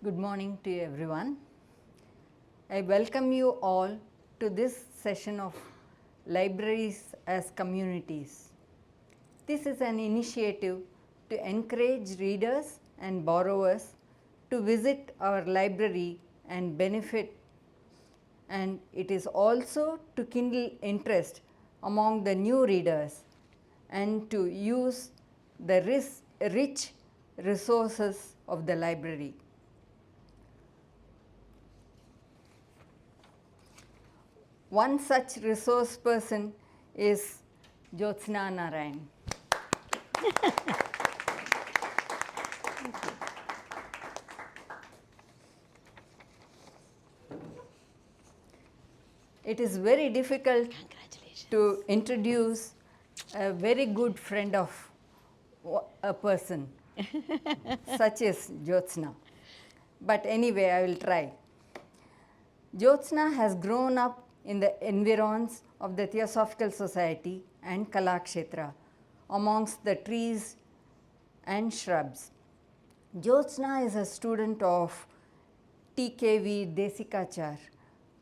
Good morning to everyone. I welcome you all to this session of Libraries as Communities. This is an initiative to encourage readers and borrowers to visit our library and benefit, and it is also to kindle interest among the new readers and to use the rich resources of the library. One such resource person is Jyotsna Narayanan. It is very difficult to introduce a very good friend of a person such as Jyotsna. But anyway, I will try. Jyotsna has grown up in the environs of the Theosophical Society and Kalakshetra, amongst the trees and shrubs. Jyotsna is a student of TKV Desikachar,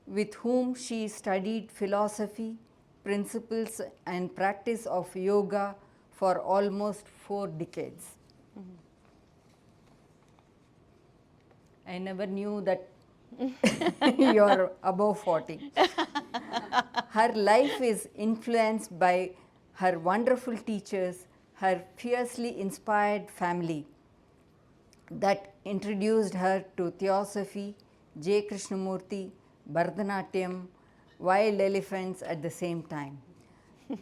with whom she studied philosophy, principles and practice of yoga for almost 4 decades. I never knew that you are above 40. Her life is influenced by her wonderful teachers, her fiercely inspired family that introduced her to Theosophy, J. Krishnamurti, Bharatanatyam, wild elephants at the same time.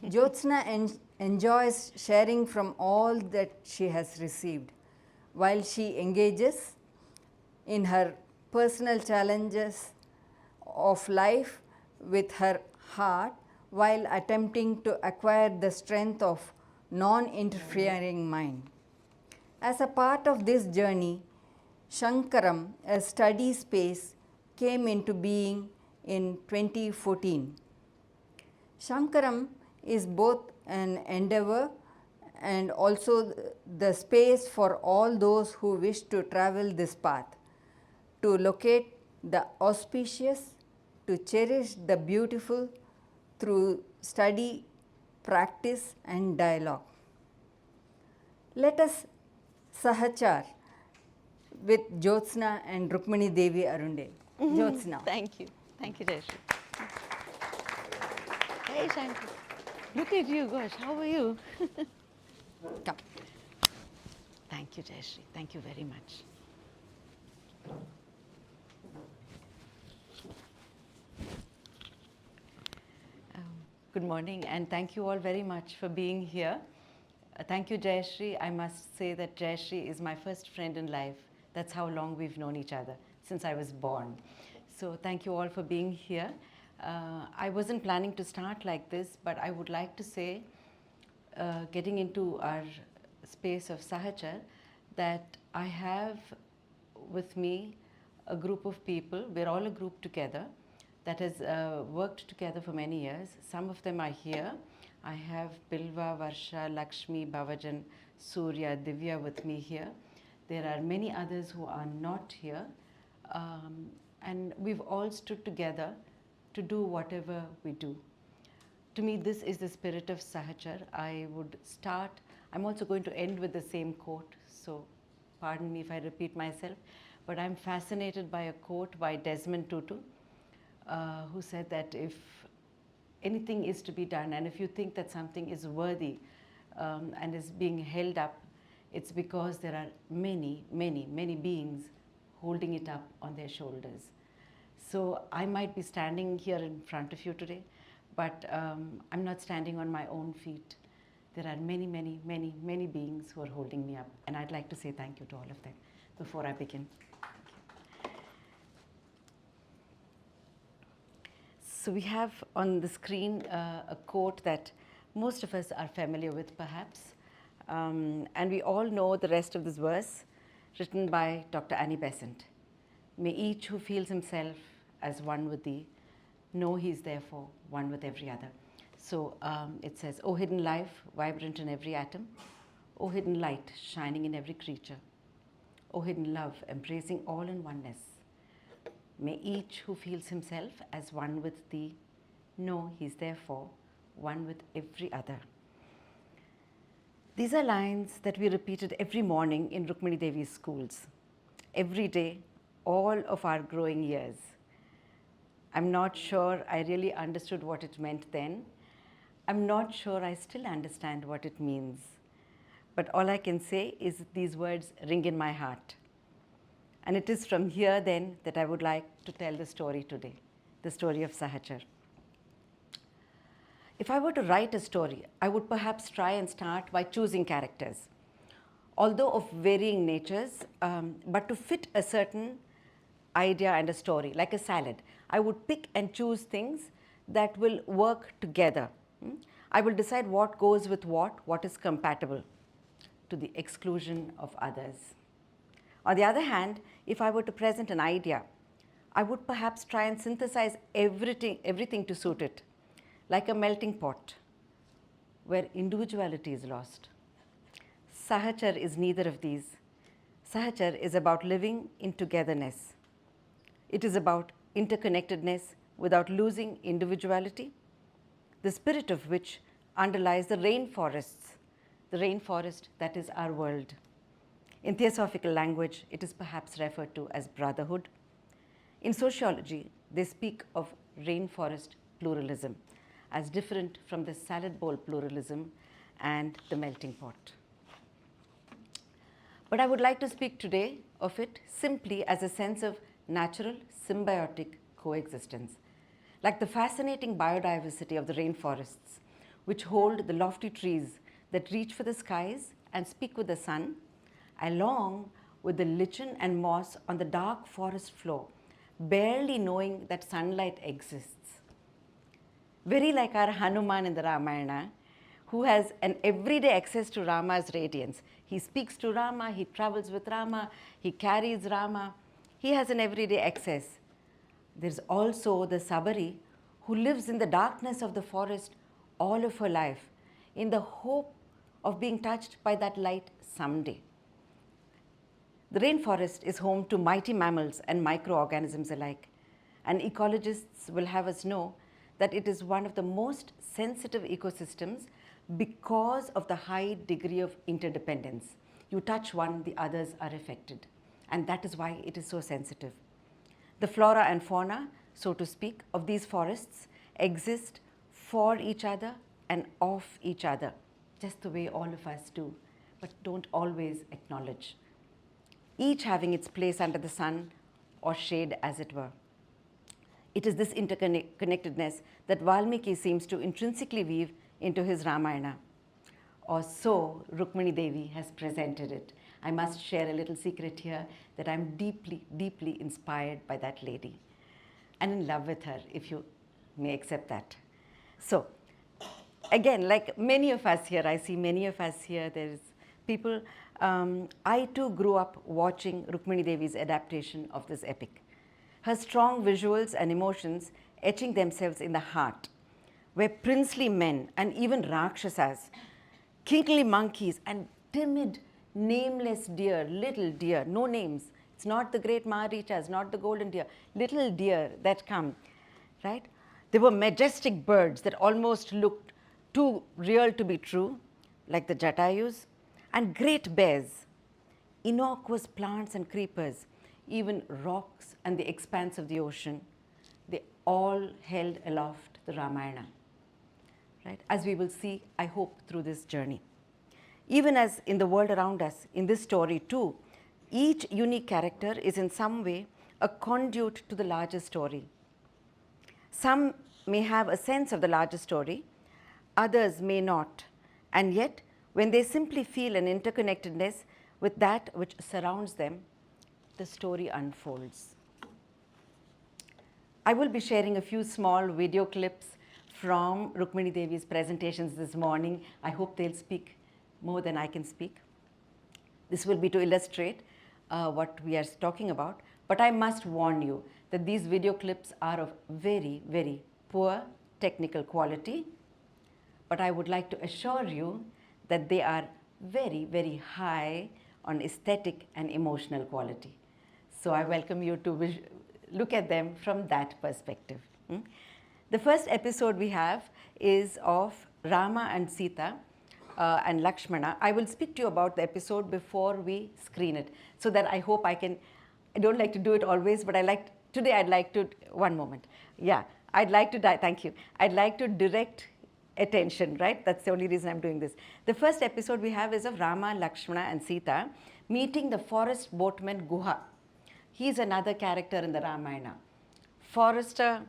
Jyotsna enjoys sharing from all that she has received, while she engages in her personal challenges of life with her heart while attempting to acquire the strength of non-interfering mind. As a part of this journey, Shankaram, a study space, came into being in 2014. Shankaram is both an endeavor and also the space for all those who wish to travel this path, to locate the auspicious, to cherish the beautiful through study, practice and dialogue. Let us Sahachar with Jyotsna and Rukmini Devi Arunde. Jyotsna. Thank you, Jaishree. Hey Shankar, look at you, gosh, how are you? Come. Thank you, Jaishree, thank you very much. Good morning, and thank you all very much for being here. Thank you, Jaishree. I must say that Jaishree is my first friend in life. That's how long we've known each other, since I was born. So thank you all for being here. I wasn't planning to start like this, but I would like to say, getting into our space of Sahachar, that I have with me a group of people. We're all a group together that has worked together for many years. Some of them are here. I have Bilva, Varsha, Lakshmi, Bhavajan, Surya, Divya with me here. There are many others who are not here. And we've all stood together to do whatever we do. To me, this is the spirit of Sahachar. I would start, I'm also going to end with the same quote, so pardon me if I repeat myself, but I'm fascinated by a quote by Desmond Tutu, who said that if anything is to be done, and if you think that something is worthy and is being held up, it's because there are many, many, many beings holding it up on their shoulders. So I might be standing here in front of you today, but I'm not standing on my own feet. There are many, many, many, many beings who are holding me up, and I'd like to say thank you to all of them before I begin. So we have on the screen a quote that most of us are familiar with, perhaps, and we all know the rest of this verse, written by Dr. Annie Besant. May each who feels himself as one with thee know he is therefore one with every other. So it says, O hidden life, vibrant in every atom, O hidden light, shining in every creature, O hidden love, embracing all in oneness, may each who feels himself as one with thee know he is therefore one with every other. These are lines that we repeated every morning in Rukmini Devi's schools, every day, all of our growing years. I'm not sure I really understood what it meant then. I'm not sure I still understand what it means. But all I can say is these words ring in my heart. And it is from here then that I would like to tell the story today, the story of Sahachar. If I were to write a story, I would perhaps try and start by choosing characters, although of varying natures, but to fit a certain idea and a story, like a salad. I would pick and choose things that will work together. I will decide what goes with what is compatible, to the exclusion of others. On the other hand, if I were to present an idea, I would perhaps try and synthesize everything to suit it, like a melting pot where individuality is lost. Sahachar is neither of these. Sahachar is about living in togetherness. It is about interconnectedness without losing individuality, the spirit of which underlies the rainforest that is our world. In theosophical language, it is perhaps referred to as brotherhood. In sociology, they speak of rainforest pluralism as different from the salad bowl pluralism and the melting pot. But I would like to speak today of it simply as a sense of natural symbiotic coexistence, like the fascinating biodiversity of the rainforests, which hold the lofty trees that reach for the skies and speak with the sun, along with the lichen and moss on the dark forest floor, barely knowing that sunlight exists. Very like our Hanuman in the Ramayana, who has an everyday access to Rama's radiance. He speaks to Rama, he travels with Rama, he carries Rama. He has an everyday access. There's also the Sabari, who lives in the darkness of the forest all of her life, in the hope of being touched by that light someday. The rainforest is home to mighty mammals and microorganisms alike, and ecologists will have us know that it is one of the most sensitive ecosystems because of the high degree of interdependence. You touch one, the others are affected, and that is why it is so sensitive. The flora and fauna, so to speak, of these forests exist for each other and of each other, just the way all of us do, but don't always acknowledge, each having its place under the sun or shade, as it were. It is this interconnectedness that Valmiki seems to intrinsically weave into his Ramayana, or so Rukmini Devi has presented it. I must share a little secret here that I'm deeply, deeply inspired by that lady and in love with her, if you may accept that. So, again, like many of us here, I see many of us here, there's people, I too grew up watching Rukmini Devi's adaptation of this epic. Her strong visuals and emotions etching themselves in the heart, where princely men and even Rakshasas, kingly monkeys and timid, nameless deer, little deer, no names. It's not the great Maharichas, not the golden deer, little deer that come, right? They were majestic birds that almost looked too real to be true, like the Jatayus, and great bears, innocuous plants and creepers, even rocks and the expanse of the ocean, they all held aloft the Ramayana, right? As we will see, I hope, through this journey. Even as in the world around us, in this story too, each unique character is in some way a conduit to the larger story. Some may have a sense of the larger story, others may not, and yet when they simply feel an interconnectedness with that which surrounds them, the story unfolds. I will be sharing a few small video clips from Rukmini Devi's presentations this morning. I hope they'll speak more than I can speak. This will be to illustrate what we are talking about, but I must warn you that these video clips are of very, very poor technical quality, but I would like to assure you that they are very, very high on aesthetic and emotional quality. So I welcome you to look at them from that perspective. The first episode we have is of Rama and Sita and Lakshmana. I will speak to you about the episode before we screen it, so that I hope I can. I don't like to do it always, but today I'd like to, one moment. Yeah, I'd like to, thank you. I'd like to direct attention, right? That's the only reason I'm doing this. The first episode we have is of Rama, Lakshmana and Sita meeting the forest boatman Guha. He's another character in the Ramayana. Forester,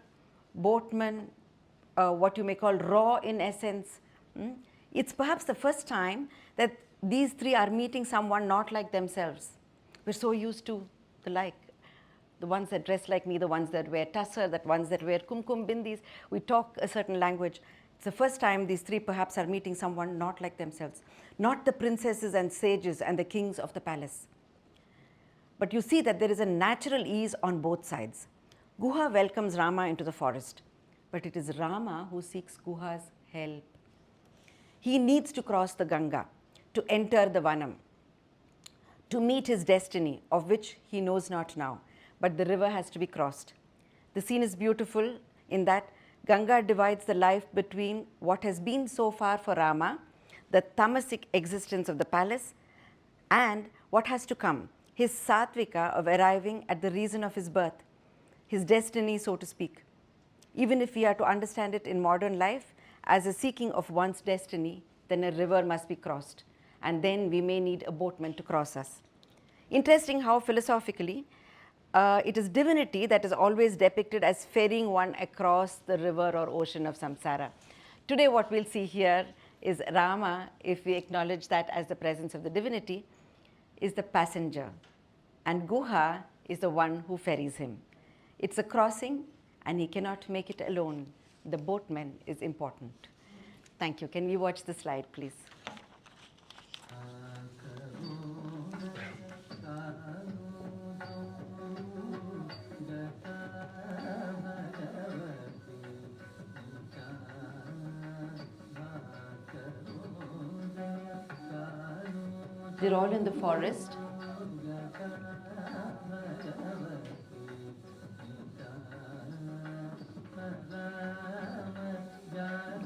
boatman, what you may call raw in essence. It's perhaps the first time that these three are meeting someone not like themselves. We're so used to the ones that dress like me, the ones that wear tussar, the ones that wear kumkum bindis. We talk a certain language. It's the first time these three perhaps are meeting someone not like themselves, not the princesses and sages and the kings of the palace. But you see that there is a natural ease on both sides. Guha welcomes Rama into the forest, but it is Rama who seeks Guha's help. He needs to cross the Ganga to enter the Vanam, to meet his destiny, of which he knows not now, but the river has to be crossed. The scene is beautiful in that Ganga divides the life between what has been so far for Rama, the tamasic existence of the palace, and what has to come, his sattvika of arriving at the reason of his birth, his destiny, so to speak. Even if we are to understand it in modern life as a seeking of one's destiny, then a river must be crossed, and then we may need a boatman to cross us. Interesting how philosophically, it is divinity that is always depicted as ferrying one across the river or ocean of samsara. Today what we'll see here is Rama, if we acknowledge that as the presence of the divinity, is the passenger, and Guha is the one who ferries him. It's a crossing, and he cannot make it alone. The boatman is important. Thank you. Can we watch the slide, please? They're all in the forest.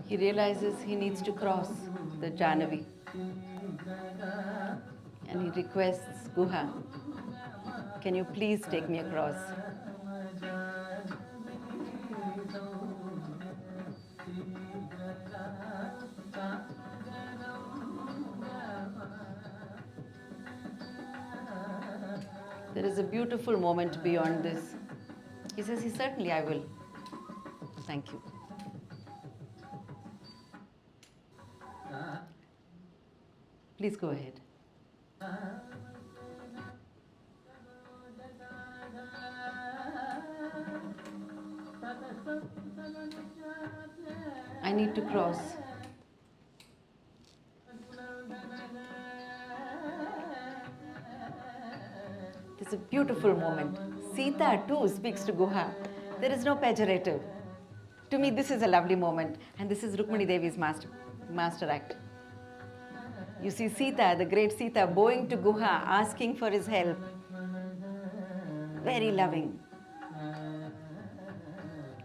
He realizes he needs to cross the Jahnavi, and he requests Guha, can you please take me across? There is a beautiful moment beyond this. He says, certainly I will. Thank you. Please go ahead. I need to cross. It's a beautiful moment. Sita too speaks to Guha. There is no pejorative. To me, this is a lovely moment, and this is Rukmini Devi's master act. You see Sita, the great Sita, bowing to Guha, asking for his help. Very loving.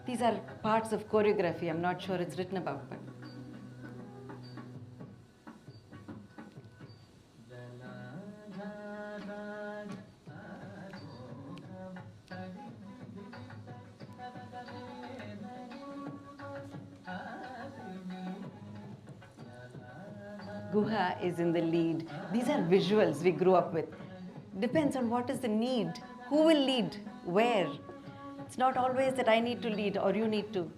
These are parts of choreography. I'm not sure it's written about, but Guha is in the lead. These are visuals we grew up with. Depends on what is the need. Who will lead? Where? It's not always that I need to lead or you need to.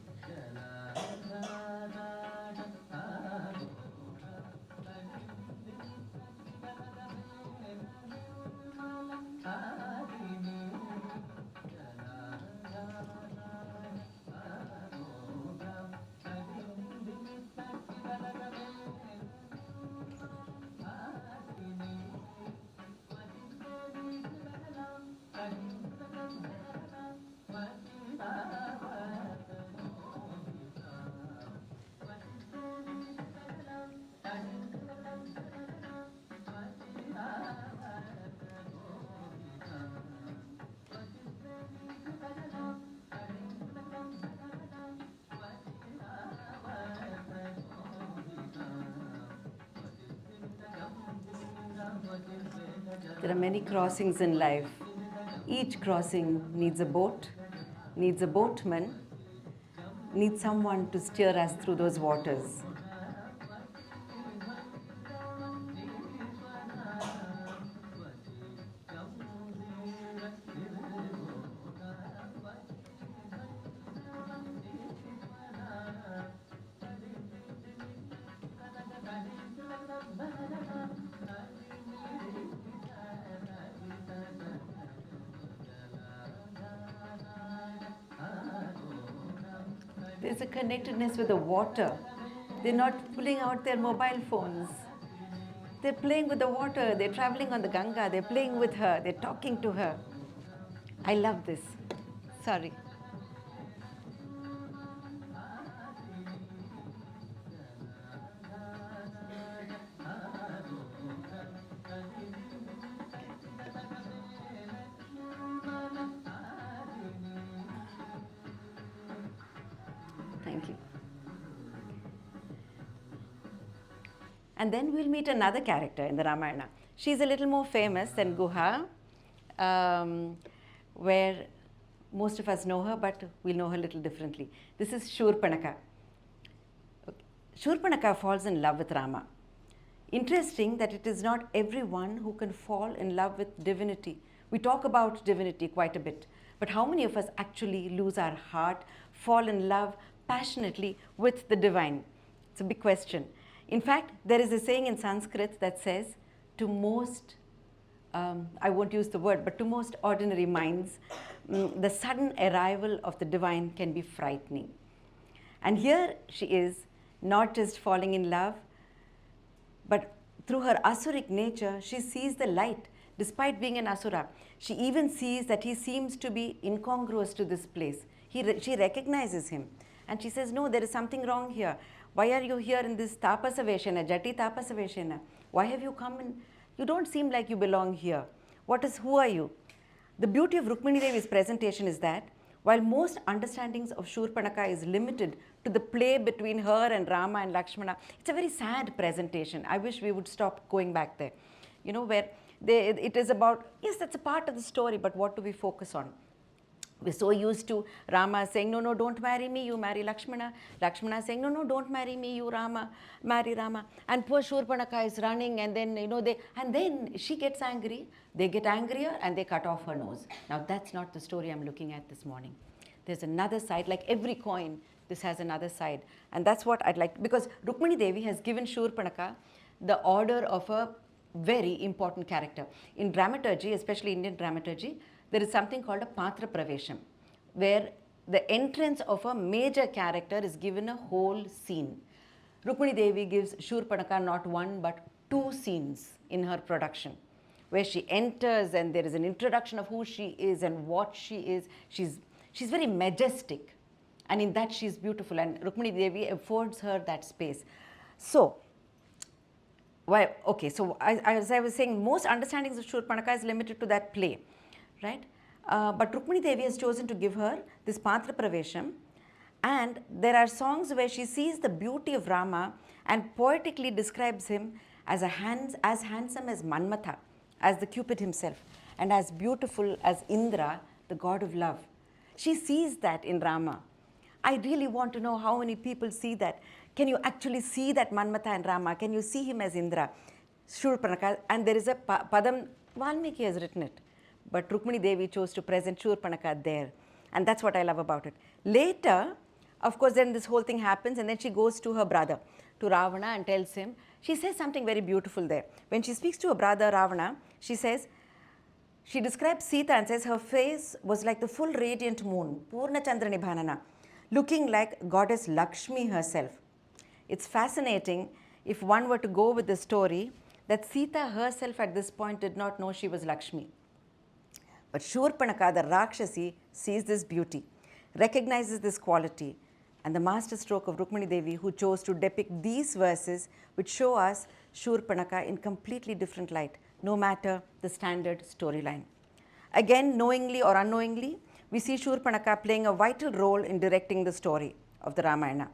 There are many crossings in life. Each crossing needs a boat, needs a boatman, needs someone to steer us through those waters. There's a connectedness with the water. They're not pulling out their mobile phones. They're playing with the water. They're traveling on the Ganga. They're playing with her. They're talking to her. I love this. Sorry. Thank you. And then we'll meet another character in the Ramayana. She's a little more famous than Guha, where most of us know her, but we'll know her a little differently. This is Shurpanaka. Shurpanaka falls in love with Rama. Interesting that it is not everyone who can fall in love with divinity. We talk about divinity quite a bit, but how many of us actually lose our heart, fall in love passionately with the divine? It's a big question. In fact, there is a saying in Sanskrit that says, to most, I won't use the word, but to most ordinary minds, the sudden arrival of the divine can be frightening. And here she is, not just falling in love, but through her asuric nature, she sees the light. Despite being an asura, she even sees that he seems to be incongruous to this place. She recognizes him. And she says, no, there is something wrong here. Why are you here in this tapasa veshana, jati tapasa veshana? Why have you come in? You don't seem like you belong here. Who are you? The beauty of Rukmini Devi's presentation is that while most understandings of Shurpanaka is limited to the play between her and Rama and Lakshmana, it's a very sad presentation. I wish we would stop going back there. You know, where it is about, yes, that's a part of the story, but what do we focus on? We're so used to Rama saying, no, no, don't marry me, you marry Lakshmana. Lakshmana saying, no, no, don't marry me, you Rama, marry Rama. And poor Shurpanaka is running, and then, then she gets angry, they get angrier, and they cut off her nose. Now, that's not the story I'm looking at this morning. There's another side, like every coin, this has another side. And that's what I'd like, because Rukmini Devi has given Shurpanaka the order of a very important character. In dramaturgy, especially Indian dramaturgy, there is something called a patra pravesham, where the entrance of a major character is given a whole scene. Rukmini Devi gives Shurpanaka not one but two scenes in her production, where she enters and there is an introduction of who she is and what she is. She's very majestic, and in that she's beautiful, and Rukmini Devi affords her that space. So, as I was saying, most understandings of Shurpanaka is limited to that play. Right? But Rukmini Devi has chosen to give her this Patra Pravesham, and there are songs where she sees the beauty of Rama and poetically describes him as handsome as Manmatha, as the Cupid himself, and as beautiful as Indra, the god of love. She sees that in Rama. I really want to know how many people see that. Can you actually see that Manmatha and Rama? Can you see him as Indra? Shurpanaka, and there is a Padam, Valmiki has written it. But Rukmini Devi chose to present Shurpanaka there. And that's what I love about it. Later, of course, then this whole thing happens, and then she goes to her brother, to Ravana, and tells him, she says something very beautiful there. When she speaks to her brother Ravana, she describes Sita and says her face was like the full radiant moon, Purna Chandra Nibhanana, looking like goddess Lakshmi herself. It's fascinating, if one were to go with the story, that Sita herself at this point did not know she was Lakshmi. But Shurpanaka, the Rakshasi, sees this beauty, recognizes this quality, and the masterstroke of Rukmini Devi, who chose to depict these verses, which show us Shurpanaka in completely different light, no matter the standard storyline. Again, knowingly or unknowingly, we see Shurpanaka playing a vital role in directing the story of the Ramayana.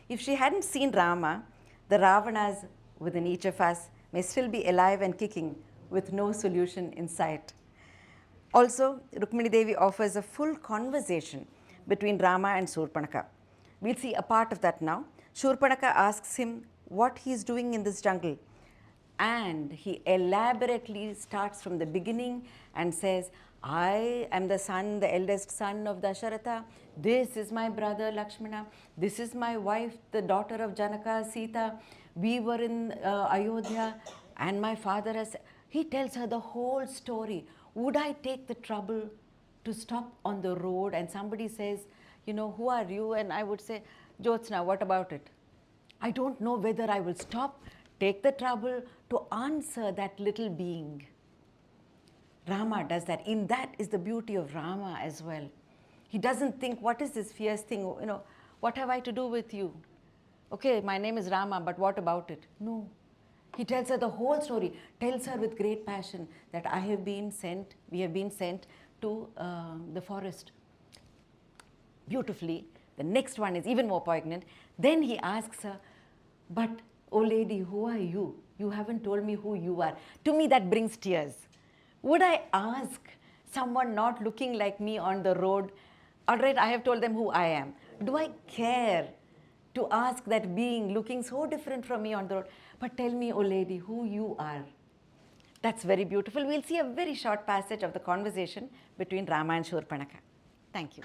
If she hadn't seen Rama, the Ravanas within each of us may still be alive and kicking, with no solution in sight. Also, Rukmini Devi offers a full conversation between Rama and Surpanaka. We'll see a part of that now. Surpanaka asks him what he's doing in this jungle. And he elaborately starts from the beginning and says, I am the son, the eldest son of Dasharatha. This is my brother Lakshmana. This is my wife, the daughter of Janaka, Sita. We were in Ayodhya, and my father has. He tells her the whole story. Would I take the trouble to stop on the road and somebody says, you know, who are you? And I would say, Jyotsna, what about it? I don't know whether I will stop, take the trouble to answer that little being. Rama does that. In that is the beauty of Rama as well. He doesn't think, what is this fierce thing? You know, what have I to do with you? Okay, my name is Rama, but what about it? No. He tells her the whole story, tells her with great passion that I have been sent, we have been sent to the forest. Beautifully. The next one is even more poignant. Then he asks her, but, oh lady, who are you? You haven't told me who you are. To me, that brings tears. Would I ask someone not looking like me on the road, all right, I have told them who I am. Do I care to ask that being looking so different from me on the road, but tell me, oh lady, who you are? That's very beautiful. We'll see a very short passage of the conversation between Rama and Shurpanaka. Thank you.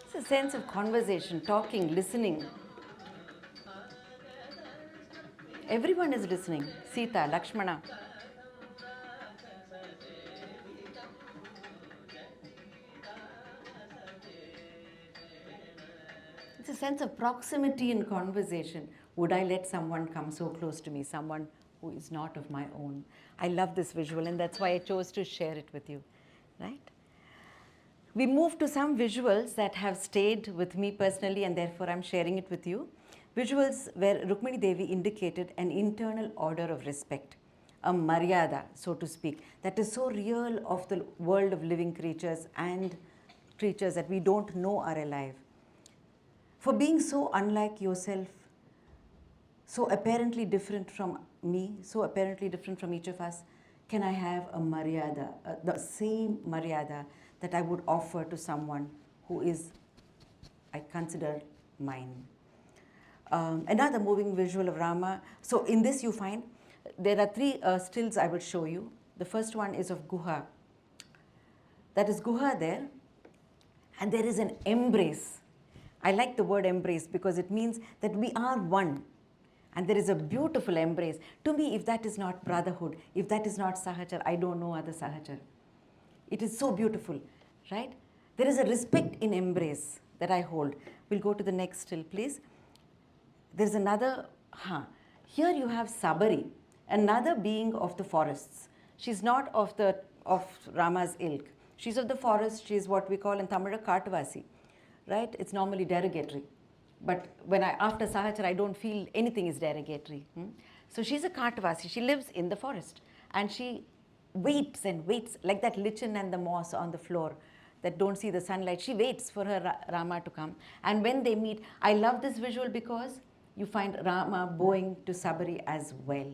It's a sense of conversation, talking, listening. Everyone is listening. Sita, Lakshmana. It's a sense of proximity in conversation. Would I let someone come so close to me, someone who is not of my own? I love this visual, and that's why I chose to share it with you, right? We move to some visuals that have stayed with me personally, and therefore I'm sharing it with you. Visuals where Rukmini Devi indicated an internal order of respect, a maryada, so to speak, that is so real of the world of living creatures and creatures that we don't know are alive. For being so unlike yourself, so apparently different from me, so apparently different from each of us, can I have a maryada, the same maryada that I would offer to someone who is, I consider, mine. Another moving visual of Rama. So in this you find, there are three stills I will show you. The first one is of Guha. That is Guha there, and there is an embrace. I like the word embrace because it means that we are one. And there is a beautiful embrace. To me, if that is not brotherhood, if that is not Sahachar, I don't know other Sahachar. It is so beautiful, right? There is a respect in embrace that I hold. We'll go to the next still, please. There's another, here you have Sabari, another being of the forests. She's not of Rama's ilk. She's of the forest. She's what we call in Tamil a Kaatuvasi, right? It's normally derogatory. But when after Sahachar, I don't feel anything is derogatory. So she's a Kaatuvasi. She lives in the forest. And she waits and waits, like that lichen and the moss on the floor that don't see the sunlight. She waits for her Rama to come. And when they meet, I love this visual because you find Rama bowing to Sabari as well.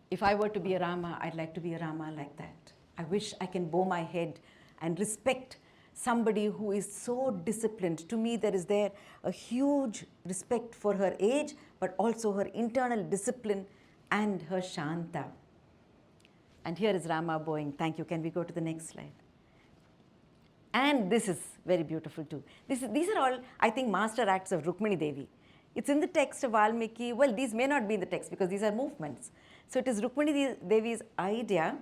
If I were to be a Rama, I'd like to be a Rama like that. I wish I can bow my head and respect somebody who is so disciplined. To me, there is there a huge respect for her age, but also her internal discipline and her Shanta. And here is Rama bowing. Thank you. Can we go to the next slide? And this is very beautiful too. These are all, I think, master acts of Rukmini Devi. It's in the text of Valmiki. Well, these may not be in the text because these are movements. So it is Rukmini Devi's idea.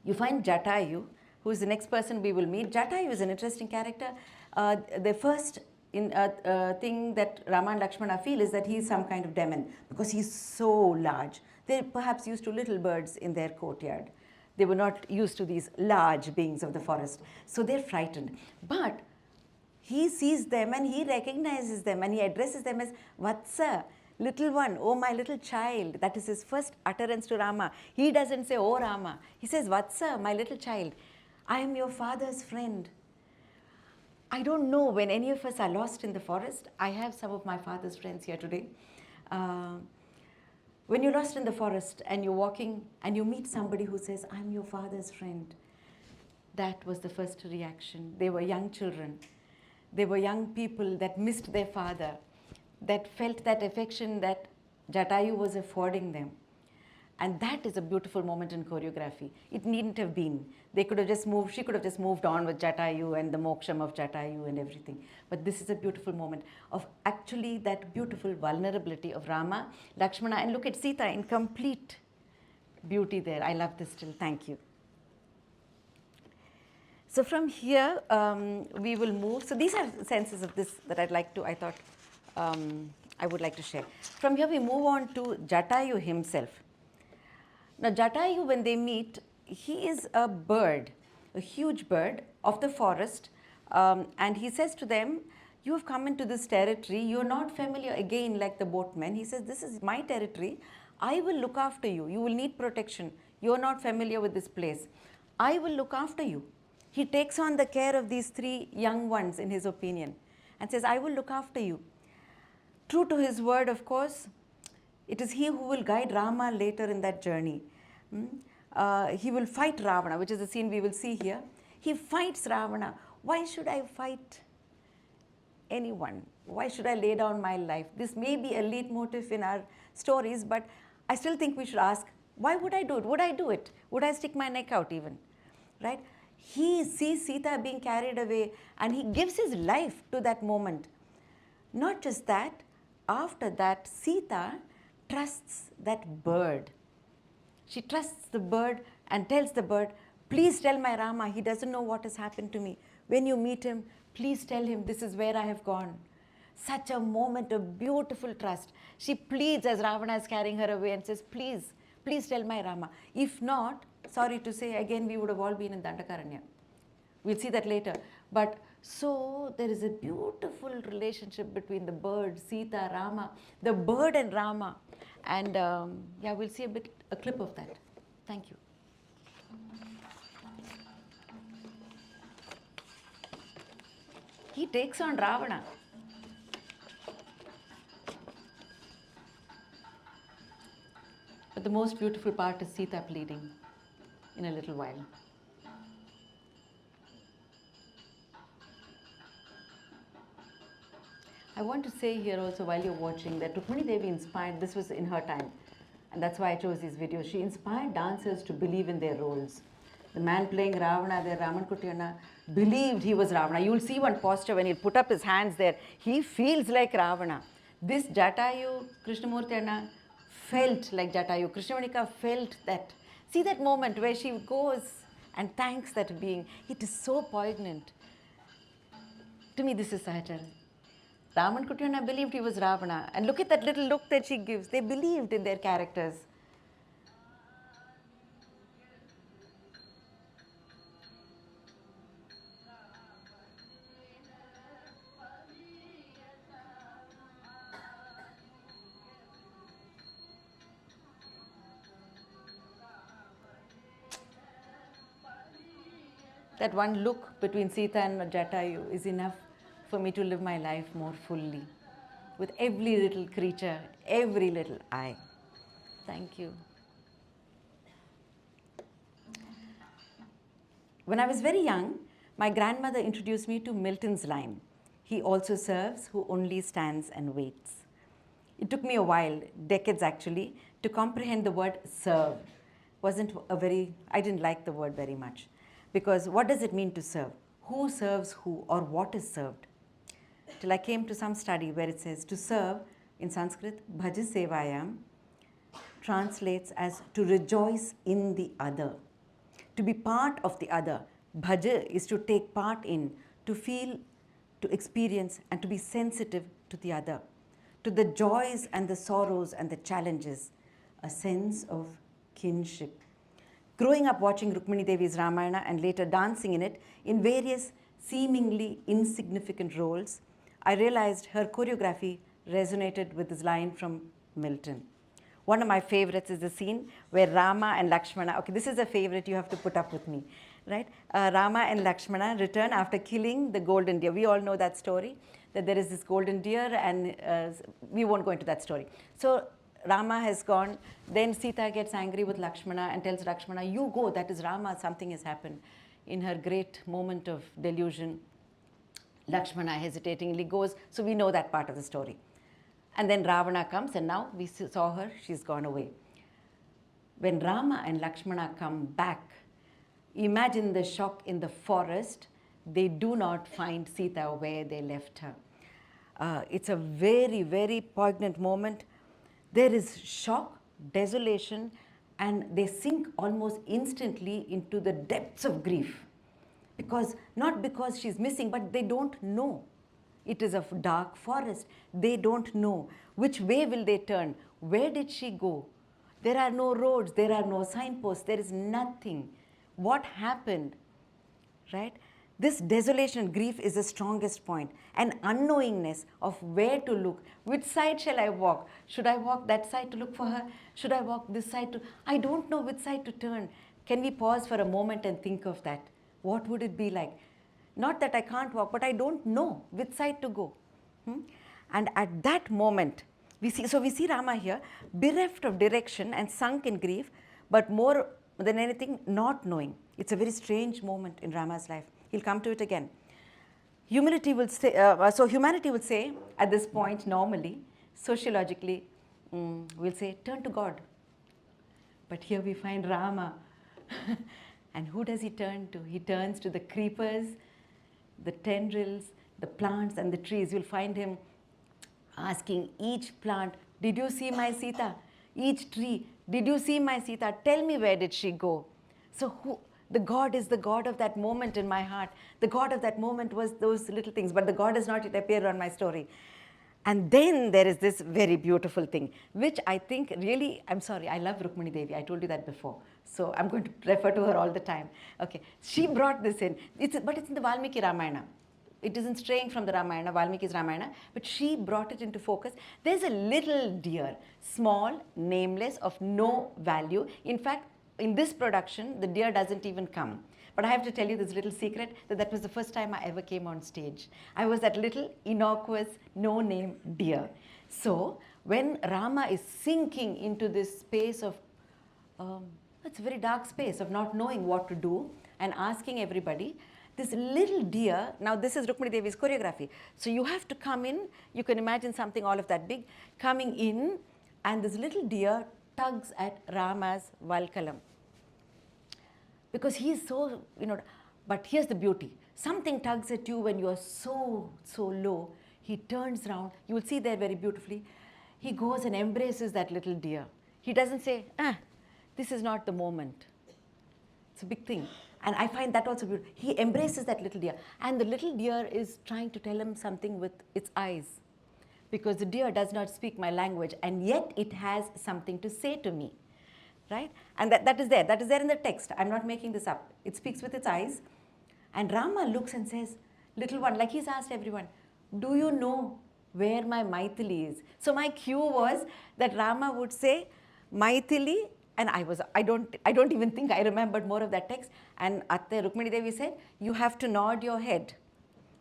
You find Jatayu, who is the next person we will meet. Jatayu is an interesting character. The first thing that Rama and Lakshmana feel is that he is some kind of demon because he's so large. They're perhaps used to little birds in their courtyard. They were not used to these large beings of the forest. So they're frightened. But he sees them and he recognizes them and he addresses them as Vatsa, little one, oh my little child. That is his first utterance to Rama. He doesn't say, oh Rama. He says, Vatsa, my little child, I am your father's friend. I don't know when any of us are lost in the forest. I have some of my father's friends here today. When you're lost in the forest and you're walking and you meet somebody who says, I'm your father's friend, that was the first reaction. They were young children. They were young people that missed their father, that felt that affection that Jatayu was affording them. And that is a beautiful moment in choreography. It needn't have been. They could have just moved, she could have just moved on with Jatayu and the moksham of Jatayu and everything. But this is a beautiful moment of actually that beautiful vulnerability of Rama, Lakshmana, and look at Sita in complete beauty there. I love this still. Thank you. So from here, we will move. So these are senses of this that I thought I would like to share. From here, we move on to Jatayu himself. Now, Jatayu, when they meet, he is a bird, a huge bird of the forest, and he says to them, you have come into this territory, you are not familiar again like the boatmen. He says, this is my territory, I will look after you, you will need protection, you are not familiar with this place, I will look after you. He takes on the care of these 3 young ones, in his opinion, and says, I will look after you. True to his word, of course, it is he who will guide Rama later in that journey. He will fight Ravana, which is the scene we will see here. He fights Ravana. Why should I fight anyone? Why should I lay down my life? This may be a leitmotif in our stories, but I still think we should ask, why would I do it? Would I do it? Would I stick my neck out even? Right? He sees Sita being carried away and he gives his life to that moment. Not just that, after that, Sita trusts that bird. She trusts the bird and tells the bird, please tell my Rama, he doesn't know what has happened to me. When you meet him, please tell him this is where I have gone. Such a moment of beautiful trust. She pleads as Ravana is carrying her away and says, please, please tell my Rama. If not, sorry to say, again, we would have all been in Dandakaranya. We'll see that later. But so there is a beautiful relationship between the bird, Sita, Rama, the bird and Rama. And yeah, we'll see a clip of that. Thank you. He takes on Ravana. But the most beautiful part is Sita pleading in a little while. I want to say here also while you're watching that Rukmini Devi inspired, this was in her time, and that's why I chose these videos. She inspired dancers to believe in their roles. The man playing Ravana there, Raman Kutyana, believed he was Ravana. You'll see one posture when he'll put up his hands there. He feels like Ravana. This Jatayu, Krishnamurtiyana, felt like Jatayu. Krishnamanika felt that. See that moment where she goes and thanks that being. It is so poignant. To me, this is Sahachar. Raman Kutyana believed he was Ravana. And look at that little look that she gives. They believed in their characters. That one look between Sita and Jatayu is enough for me to live my life more fully. With every little creature, every little eye. Thank you. When I was very young, my grandmother introduced me to Milton's line, "He also serves who only stands and waits." It took me a while, decades actually, to comprehend the word serve. I didn't like the word very much. Because what does it mean to serve? Who serves who, or what is served? Till I came to some study where it says to serve, in Sanskrit, bhaja sevayam, translates as to rejoice in the other, to be part of the other. Bhaja is to take part in, to feel, to experience, and to be sensitive to the other, to the joys and the sorrows and the challenges, a sense of kinship. Growing up watching Rukmini Devi's Ramayana and later dancing in it in various seemingly insignificant roles, I realized her choreography resonated with this line from Milton. One of my favorites is the scene where Rama and Lakshmana, okay, this is a favorite, you have to put up with me, right? Rama and Lakshmana return after killing the golden deer. We all know that story, that there is this golden deer, and we won't go into that story. So Rama has gone, then Sita gets angry with Lakshmana and tells Lakshmana, you go, that is Rama, something has happened. In her great moment of delusion, Lakshmana hesitatingly goes, so we know that part of the story. And then Ravana comes, and now we saw her, she's gone away. When Rama and Lakshmana come back, imagine the shock in the forest. They do not find Sita where they left her. It's a very, very poignant moment. There is shock, desolation, and they sink almost instantly into the depths of grief. Not because she's missing, but they don't know. It is a dark forest. They don't know. Which way will they turn? Where did she go? There are no roads. There are no signposts. There is nothing. What happened? Right? This desolation and grief is the strongest point. An unknowingness of where to look. Which side shall I walk? Should I walk that side to look for her? Should I walk this side to... I don't know which side to turn. Can we pause for a moment and think of that? What would it be like? Not that I can't walk, but I don't know which side to go. And at that moment, we see Rama here, bereft of direction and sunk in grief, but more than anything, not knowing. It's a very strange moment in Rama's life. He'll come to it again. Humanity will say at this point, normally, sociologically, we'll say, turn to God. But here we find Rama. And who does he turn to? He turns to the creepers, the tendrils, the plants and the trees. You'll find him asking each plant, did you see my Sita? Each tree, did you see my Sita? Tell me, where did she go? So the God is the God of that moment in my heart. The God of that moment was those little things, but the God has not yet appeared on my story. And then there is this very beautiful thing, which I think really, I'm sorry, I love Rukmini Devi. I told you that before. So I'm going to refer to her all the time. Okay, she brought this in. But it's in the Valmiki Ramayana. It isn't straying from the Ramayana, Valmiki's Ramayana, but she brought it into focus. There's a little deer, small, nameless, of no value. In fact, in this production, the deer doesn't even come. But I have to tell you this little secret, that was the first time I ever came on stage. I was that little innocuous, no-name deer. So when Rama is sinking into this space of, it's a very dark space of not knowing what to do and asking everybody, this little deer, now this is Rukmini Devi's choreography. So you have to come in, you can imagine something all of that big, coming in, and this little deer tugs at Rama's Valkalam. Because he is so, but here's the beauty. Something tugs at you when you are so low. He turns around. You will see there very beautifully. He goes and embraces that little deer. He doesn't say, this is not the moment. It's a big thing. And I find that also beautiful. He embraces that little deer. And the little deer is trying to tell him something with its eyes. Because the deer does not speak my language, and yet it has something to say to me. Right? And that is there. That is there in the text. I'm not making this up. It speaks with its eyes. And Rama looks and says, little one, like he's asked everyone, do you know where my Maithili is? So my cue was that Rama would say, Maithili, and I don't even think I remembered more of that text. And Atte Rukmini Devi said, you have to nod your head.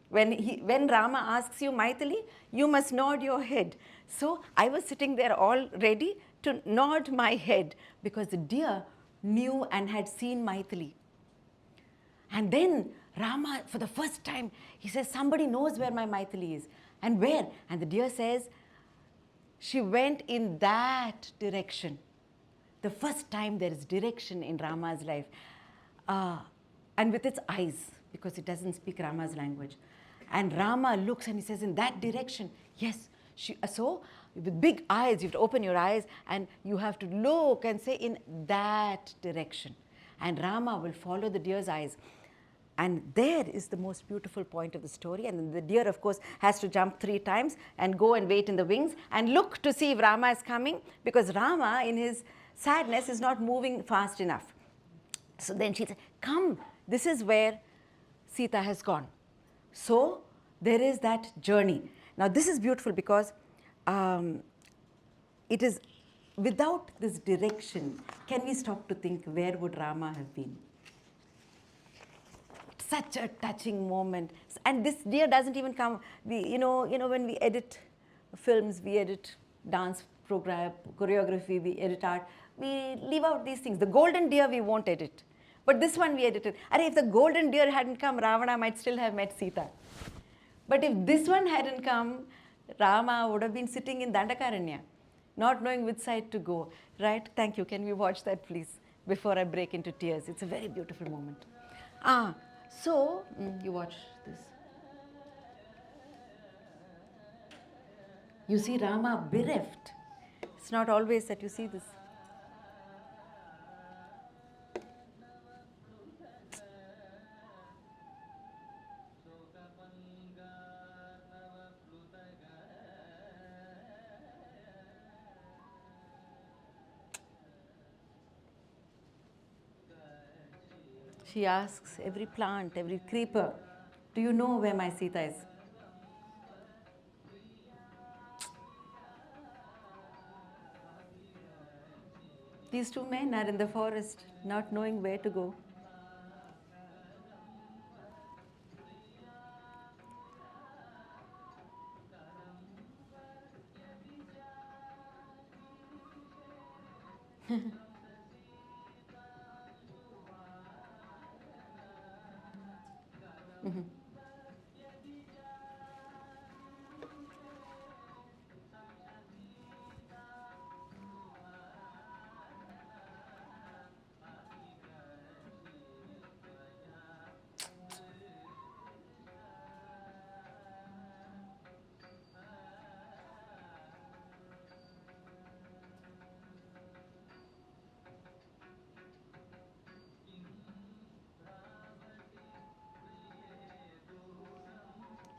When Rama asks you Maithili, you must nod your head. So I was sitting there all ready to nod my head, because the deer knew and had seen Maithili. And then Rama, for the first time, he says, somebody knows where my Maithili is. And where? And the deer says, she went in that direction. The first time there is direction in Rama's life. And with its eyes, because it doesn't speak Rama's language. And Rama looks and he says, in that direction, yes. So with big eyes, you have to open your eyes and you have to look and say, in that direction. And Rama will follow the deer's eyes. And there is the most beautiful point of the story. And the deer, of course, has to jump 3 times and go and wait in the wings and look to see if Rama is coming, because Rama, in his sadness, is not moving fast enough. So then she said, come, this is where Sita has gone. So there is that journey. Now this is beautiful because it is without this direction, can we stop to think where would Rama have been? Such a touching moment. And this deer doesn't even come, when we edit films, we edit dance program, choreography, we edit art, we leave out these things. The golden deer we won't edit. But this one we edited. And if the golden deer hadn't come, Ravana might still have met Sita. But if this one hadn't come, Rama would have been sitting in Dandakaranya, not knowing which side to go. Right? Thank you. Can we watch that, please, before I break into tears? It's a very beautiful moment. So you watch this. You see Rama bereft. It's not always that you see this. She asks every plant, every creeper, do you know where my Sita is? These two men are in the forest, not knowing where to go.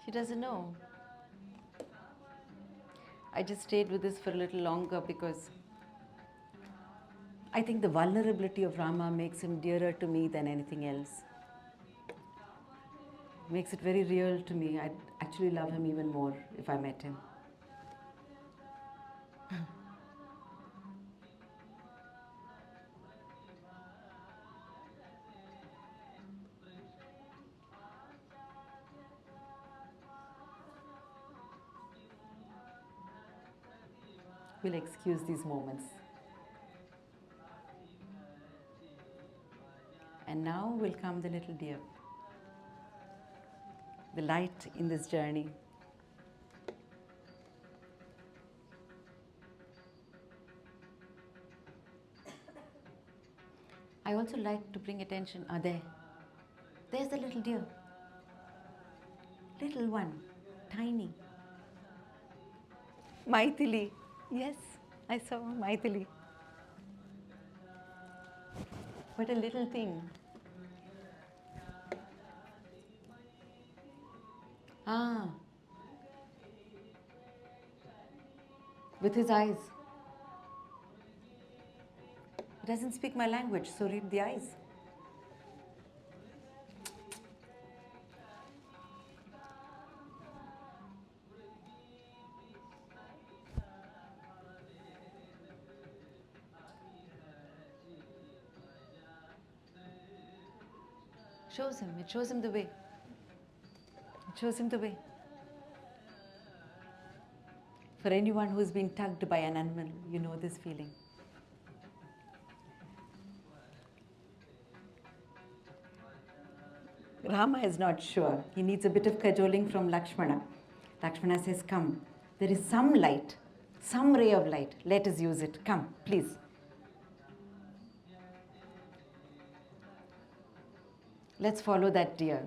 She doesn't know. I just stayed with this for a little longer because I think the vulnerability of Rama makes him dearer to me than anything else. Makes it very real to me. I'd actually love him even more if I met him. We'll excuse these moments. And now will come the little deer, the light in this journey. I also like to bring attention, there's the little deer. Little one, tiny. Maithili, yes, I saw Maithili. What a little thing. With his eyes. He doesn't speak my language, so read the eyes. It shows him the way. It shows him the way. For anyone who's been tugged by an animal, you know this feeling. Rama is not sure. He needs a bit of cajoling from Lakshmana. Lakshmana says, come, there is some light, some ray of light. Let us use it. Come, please. Let's follow that deer.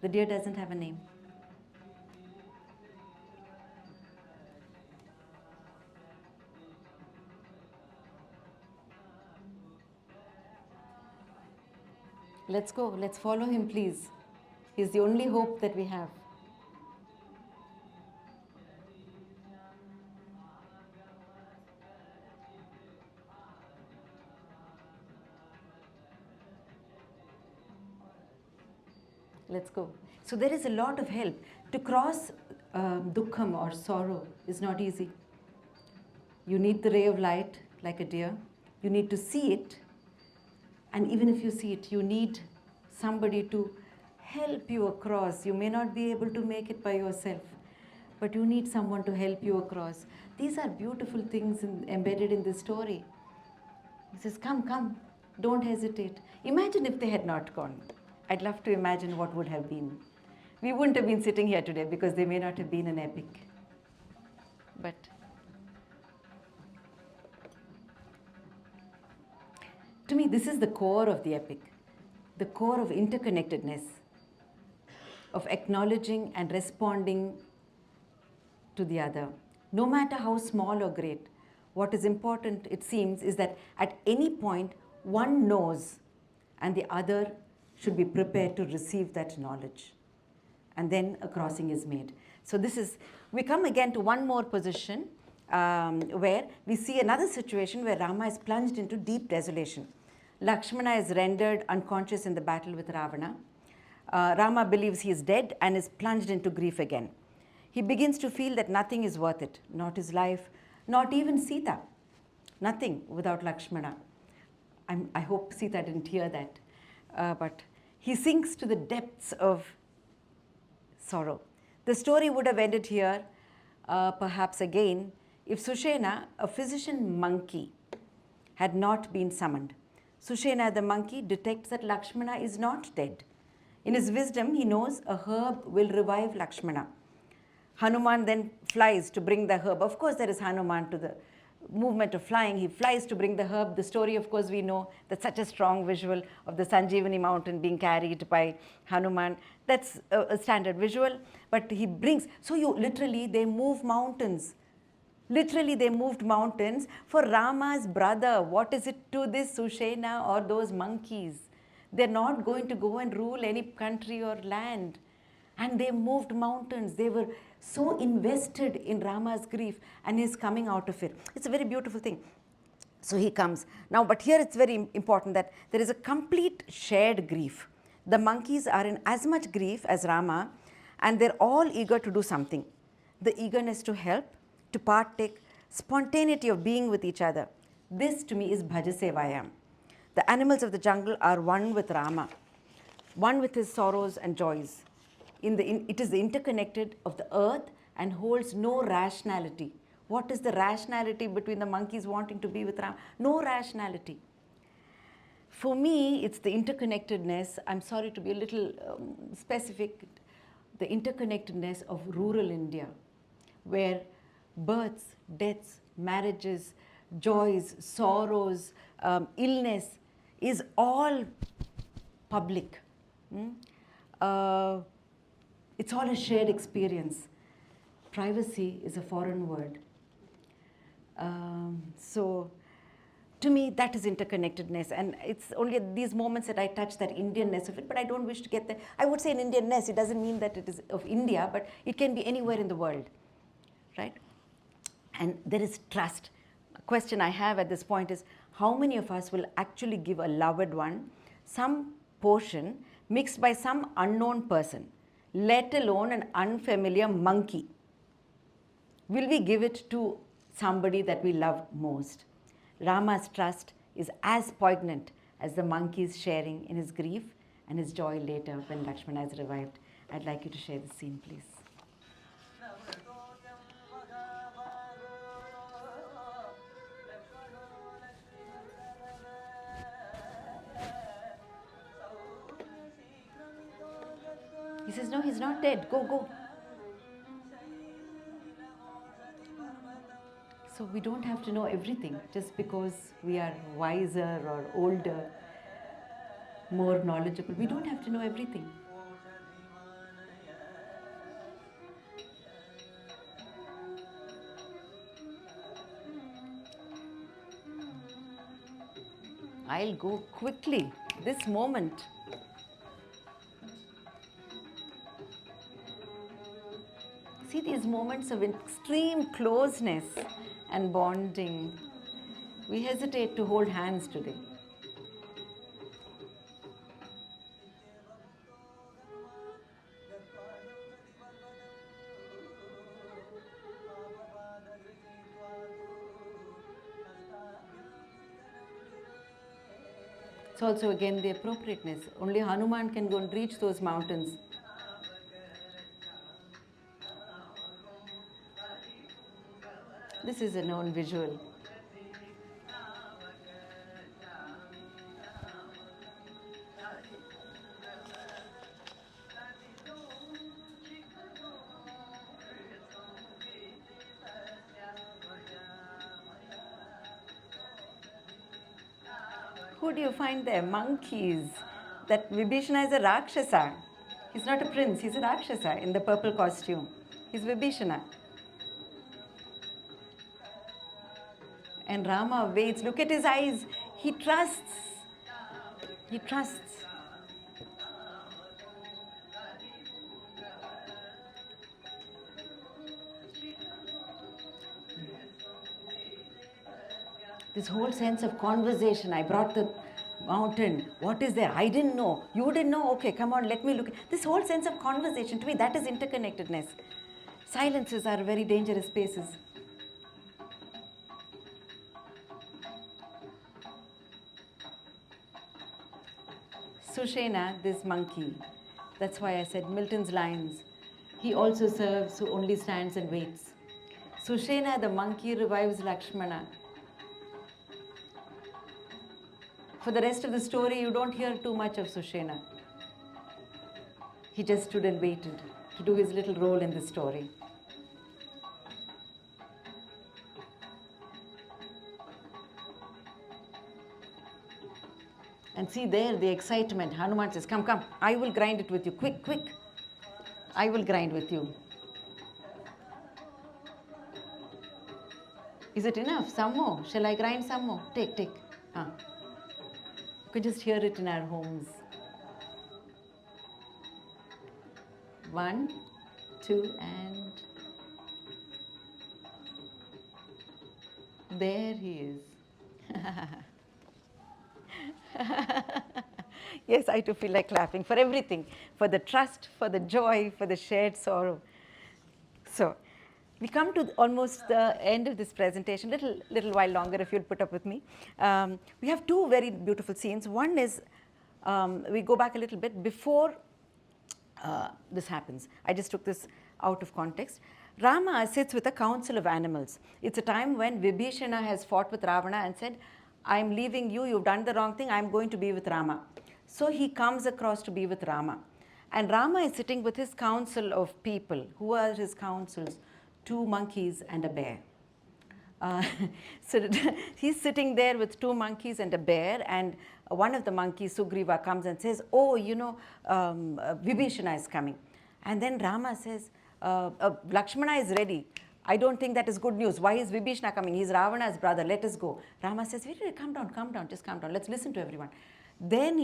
The deer doesn't have a name. Let's go. Let's follow him, please. He's the only hope that we have. let's go. So there is a lot of help. To cross dukkham or sorrow is not easy. You need the ray of light like a deer. You need to see it. And even if you see it, you need somebody to help you across. You may not be able to make it by yourself, but you need someone to help you across. These are beautiful things embedded in this story. He says, come, come, don't hesitate. Imagine if they had not gone. I'd love to imagine what would have been. We wouldn't have been sitting here today because they may not have been an epic. But to me, this is the core of the epic, the core of interconnectedness, of acknowledging and responding to the other. No matter how small or great, what is important, it seems, is that at any point, one knows and the other should be prepared to receive that knowledge. And then a crossing is made. So this is, we come again to one more position where we see another situation where Rama is plunged into deep desolation. Lakshmana is rendered unconscious in the battle with Ravana. Rama believes he is dead and is plunged into grief again. He begins to feel that nothing is worth it, not his life, not even Sita. Nothing without Lakshmana. I hope Sita didn't hear that. But he sinks to the depths of sorrow. The story would have ended here, perhaps again, if Sushena, a physician monkey, had not been summoned. Sushena the monkey detects that Lakshmana is not dead. In his wisdom, he knows a herb will revive Lakshmana. Hanuman then flies to bring the herb. Of course, there is Hanuman to the movement of flying. He flies to bring the herb. The story, of course, we know that's such a strong visual of the Sanjeevani mountain being carried by Hanuman. That's a standard visual. But he brings, so you literally, they move mountains. Literally, they moved mountains for Rama's brother. What is it to this Sushena or those monkeys? They're not going to go and rule any country or land. And they moved mountains. They were so invested in Rama's grief and his coming out of it. It's a very beautiful thing. So he comes. Now, but here it's very important that there is a complete shared grief. The monkeys are in as much grief as Rama, and they're all eager to do something. The eagerness to help, to partake, spontaneity of being with each other. This to me is Bhajasevayam. The animals of the jungle are one with Rama, one with his sorrows and joys. It is the interconnected of the earth and holds no rationality. What is the rationality between the monkeys wanting to be with Rama? No rationality. For me, it's the interconnectedness, I'm sorry to be a little specific, the interconnectedness of rural India, where births, deaths, marriages, joys, sorrows, illness is all public. It's all a shared experience. Privacy is a foreign word. So to me, that is interconnectedness. And it's only at these moments that I touch that Indianness of it, but I don't wish to get there. I would say an Indianness. It doesn't mean that it is of India, but it can be anywhere in the world, right? And there is trust. A question I have at this point is, how many of us will actually give a loved one some portion mixed by some unknown person, let alone an unfamiliar monkey? Will we give it to somebody that we love most? Rama's trust is as poignant as the monkey's sharing in his grief and his joy later when Lakshmana is revived. I'd like you to share the scene, please. He says, no, he's not dead. Go, go. So we don't have to know everything just because we are wiser or older, more knowledgeable. We don't have to know everything. I'll go quickly, this moment. See these moments of extreme closeness and bonding. We hesitate to hold hands today. It's also again the appropriateness. Only Hanuman can go and reach those mountains. This is a known visual. Who do you find there? Monkeys. That Vibhishana is a Rakshasa. He's not a prince, he's a Rakshasa in the purple costume. He's Vibhishana. And Rama waits. Look at his eyes. He trusts. He trusts. This whole sense of conversation. I brought the mountain. What is there? I didn't know. You didn't know? Okay, come on, let me look. This whole sense of conversation, to me, that is interconnectedness. Silences are very dangerous spaces. Sushena, this monkey. That's why I said Milton's lines. He also serves who only stands and waits. Sushena, the monkey, revives Lakshmana. For the rest of the story, you don't hear too much of Sushena. He just stood and waited to do his little role in the story. And see there the excitement. Hanuman says, come, come, I will grind it with you. Quick, quick. I will grind with you. Is it enough? Some more? Shall I grind some more? Take, take. You could just hear it in our homes. 1, 2, and there he is. Yes, I too feel like clapping for everything, for the trust, for the joy, for the shared sorrow. So, we come to almost the end of this presentation, little while longer if you'll put up with me. We have two very beautiful scenes. One is, we go back a little bit before this happens. I just took this out of context. Rama sits with a council of animals. It's a time when Vibhishana has fought with Ravana and said, I'm leaving you, you've done the wrong thing, I'm going to be with Rama. So he comes across to be with Rama. And Rama is sitting with his council of people. Who are his councils? 2 monkeys and a bear. So he's sitting there with 2 monkeys and a bear, and one of the monkeys, Sugriva, comes and says, oh, you know, Vibhishana is coming. And then Rama says, Lakshmana is ready. I don't think that is good news. Why is Vibhishana coming? He's Ravana's brother. Let us go. Rama says, wait, calm down, just calm down. Let's listen to everyone. Then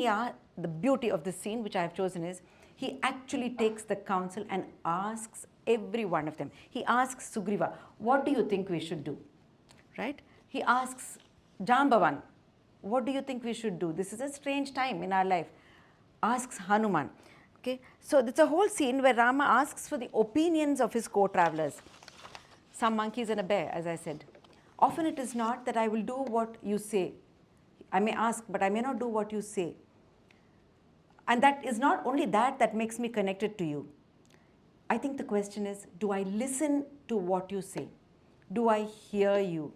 the beauty of this scene, which I have chosen, is he actually takes the counsel and asks every one of them. He asks Sugriva, what do you think we should do? Right? He asks Jambavan, what do you think we should do? This is a strange time in our life. Asks Hanuman. Okay? So it's a whole scene where Rama asks for the opinions of his co-travelers. Some monkeys and a bear, as I said. Often it is not that I will do what you say. I may ask, but I may not do what you say. And that is not only that makes me connected to you. I think the question is, do I listen to what you say? Do I hear you?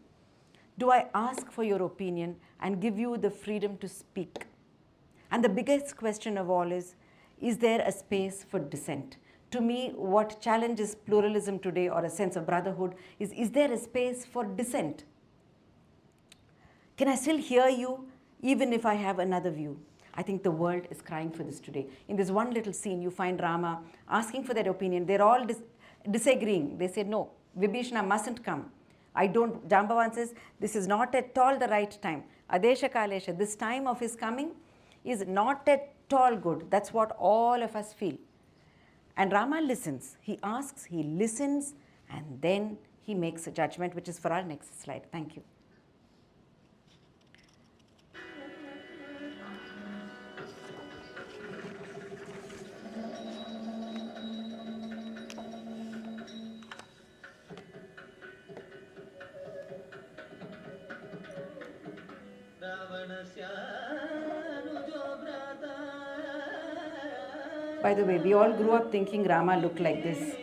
Do I ask for your opinion and give you the freedom to speak? And the biggest question of all is there a space for dissent? To me, what challenges pluralism today, or a sense of brotherhood, is there a space for dissent? Can I still hear you even if I have another view? I think the world is crying for this today. In this one little scene, you find Rama asking for their opinion. They're all disagreeing. They say, no, Vibhishana mustn't come. Jambavan says, this is not at all the right time. Adesha Kalesha, this time of his coming is not at all good. That's what all of us feel. And Rama listens. He asks, he listens, and then he makes a judgment, which is for our next slide. Thank you. By the way, we all grew up thinking Rama looked like this.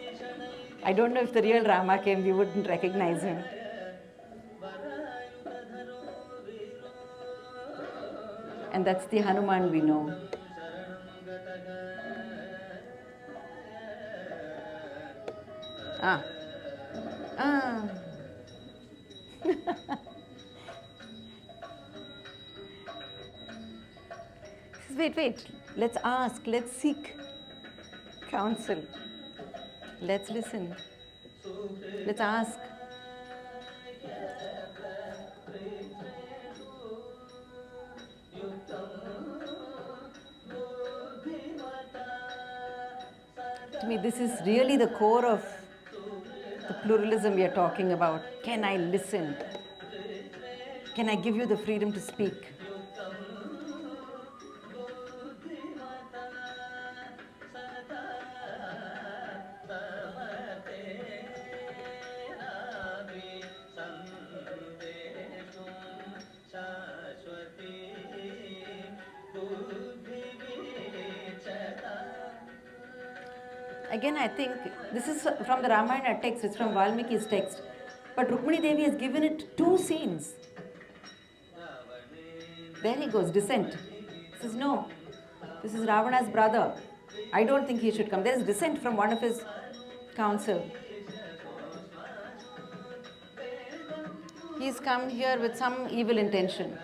I don't know if the real Rama came, we wouldn't recognize him. And that's the Hanuman we know. Ah. Ah. Wait. Let's ask. Let's seek counsel. Let's listen. Let's ask. To me, this is really the core of the pluralism we are talking about. Can I listen? Can I give you the freedom to speak? Again, I think this is from the Ramayana text, it's from Valmiki's text. But Rukmini Devi has given it 2 scenes. There he goes, dissent. He says, no, this is Ravana's brother. I don't think he should come. There is dissent from one of his council. He's come here with some evil intention.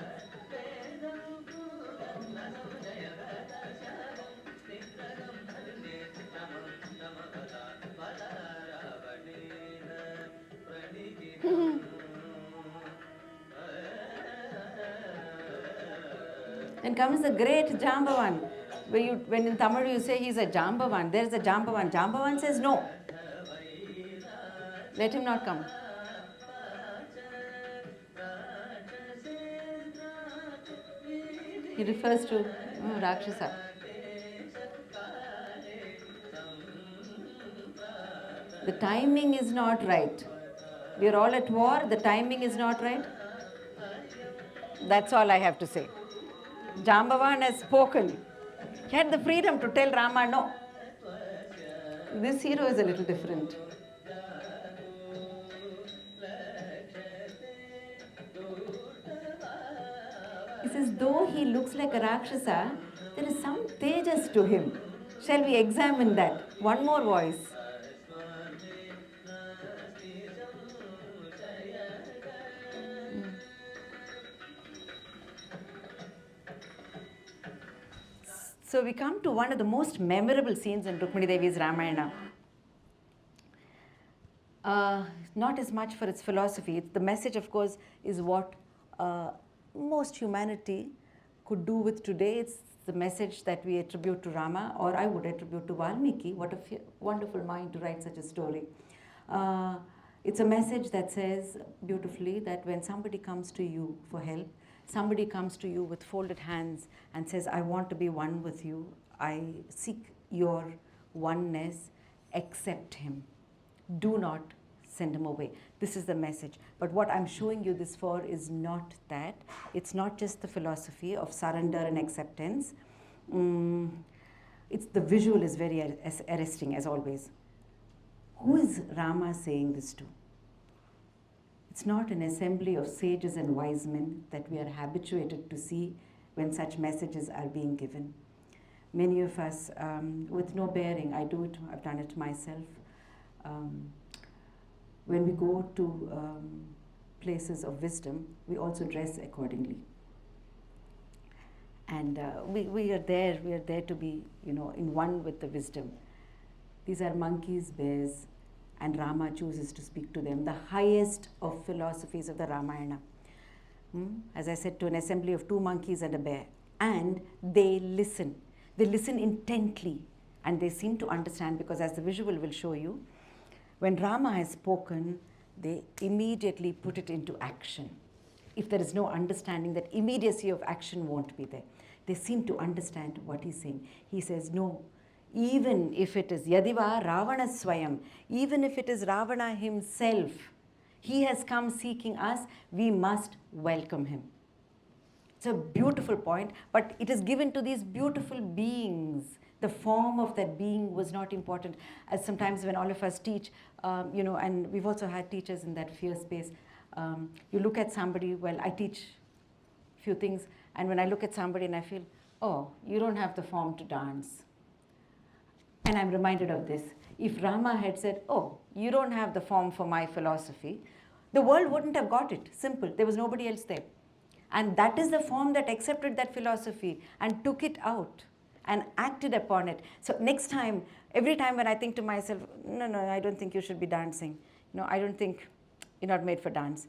Then comes the great Jambavan. When in Tamil you say he's a Jambavan, there's a Jambavan. Jambavan says no. Let him not come. He refers to Rakshasa. The timing is not right. We are all at war, the timing is not right. That's all I have to say. Jambavan has spoken. He had the freedom to tell Rama no. This hero is a little different. He says, though he looks like a Rakshasa, there is some tejas to him. Shall we examine that? One more voice. So we come to one of the most memorable scenes in Rukmini Devi's Ramayana. Not as much for its philosophy. The message, of course, is what most humanity could do with today. It's the message that we attribute to Rama, or I would attribute to Valmiki. What a wonderful mind to write such a story. It's a message that says beautifully that when somebody comes to you for help, somebody comes to you with folded hands and says, I want to be one with you. I seek your oneness. Accept him. Do not send him away. This is the message. But what I'm showing you this for is not that. It's not just the philosophy of surrender and acceptance. It's the visual is very arresting, as always. Who is Rama saying this to? It's not an assembly of sages and wise men that we are habituated to see when such messages are being given. Many of us, with no bearing, I do it, I've done it myself. When we go to places of wisdom, we also dress accordingly. And we are there to be, in one with the wisdom. These are monkeys, bears, and Rama chooses to speak to them, the highest of philosophies of the Ramayana. As I said, to an assembly of 2 monkeys and a bear. And they listen. They listen intently, and they seem to understand, because as the visual will show you, when Rama has spoken, they immediately put it into action. If there is no understanding, that immediacy of action won't be there. They seem to understand what he's saying. He says, no, even if it is Yadiva Ravana Swayam, even if it is Ravana himself, he has come seeking us, we must welcome him. It's a beautiful point, but it is given to these beautiful beings, The form of that being was not important. As sometimes when all of us teach, and we've also had teachers in that fear space, you look at somebody, well, I teach few things, and when I look at somebody and I feel, oh, you don't have the form to dance. And I'm reminded of this. If Rama had said, oh, you don't have the form for my philosophy, the world wouldn't have got it. Simple. There was nobody else there. And that is the form that accepted that philosophy and took it out and acted upon it. So next time, every time when I think to myself, no, I don't think you should be dancing. No, I don't think you're not made for dance.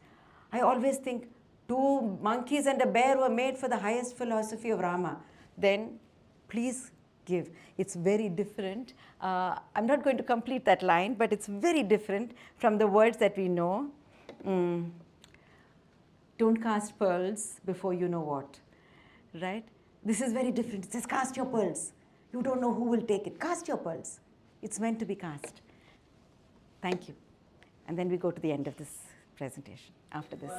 I always think, two monkeys and a bear were made for the highest philosophy of Rama. Then please give. It's very different. I'm not going to complete that line, but it's very different from the words that we know. Don't cast pearls before you know what, right? This is very different. It says cast your pearls. You don't know who will take it. Cast your pearls. It's meant to be cast. Thank you. And then we go to the end of this presentation after this.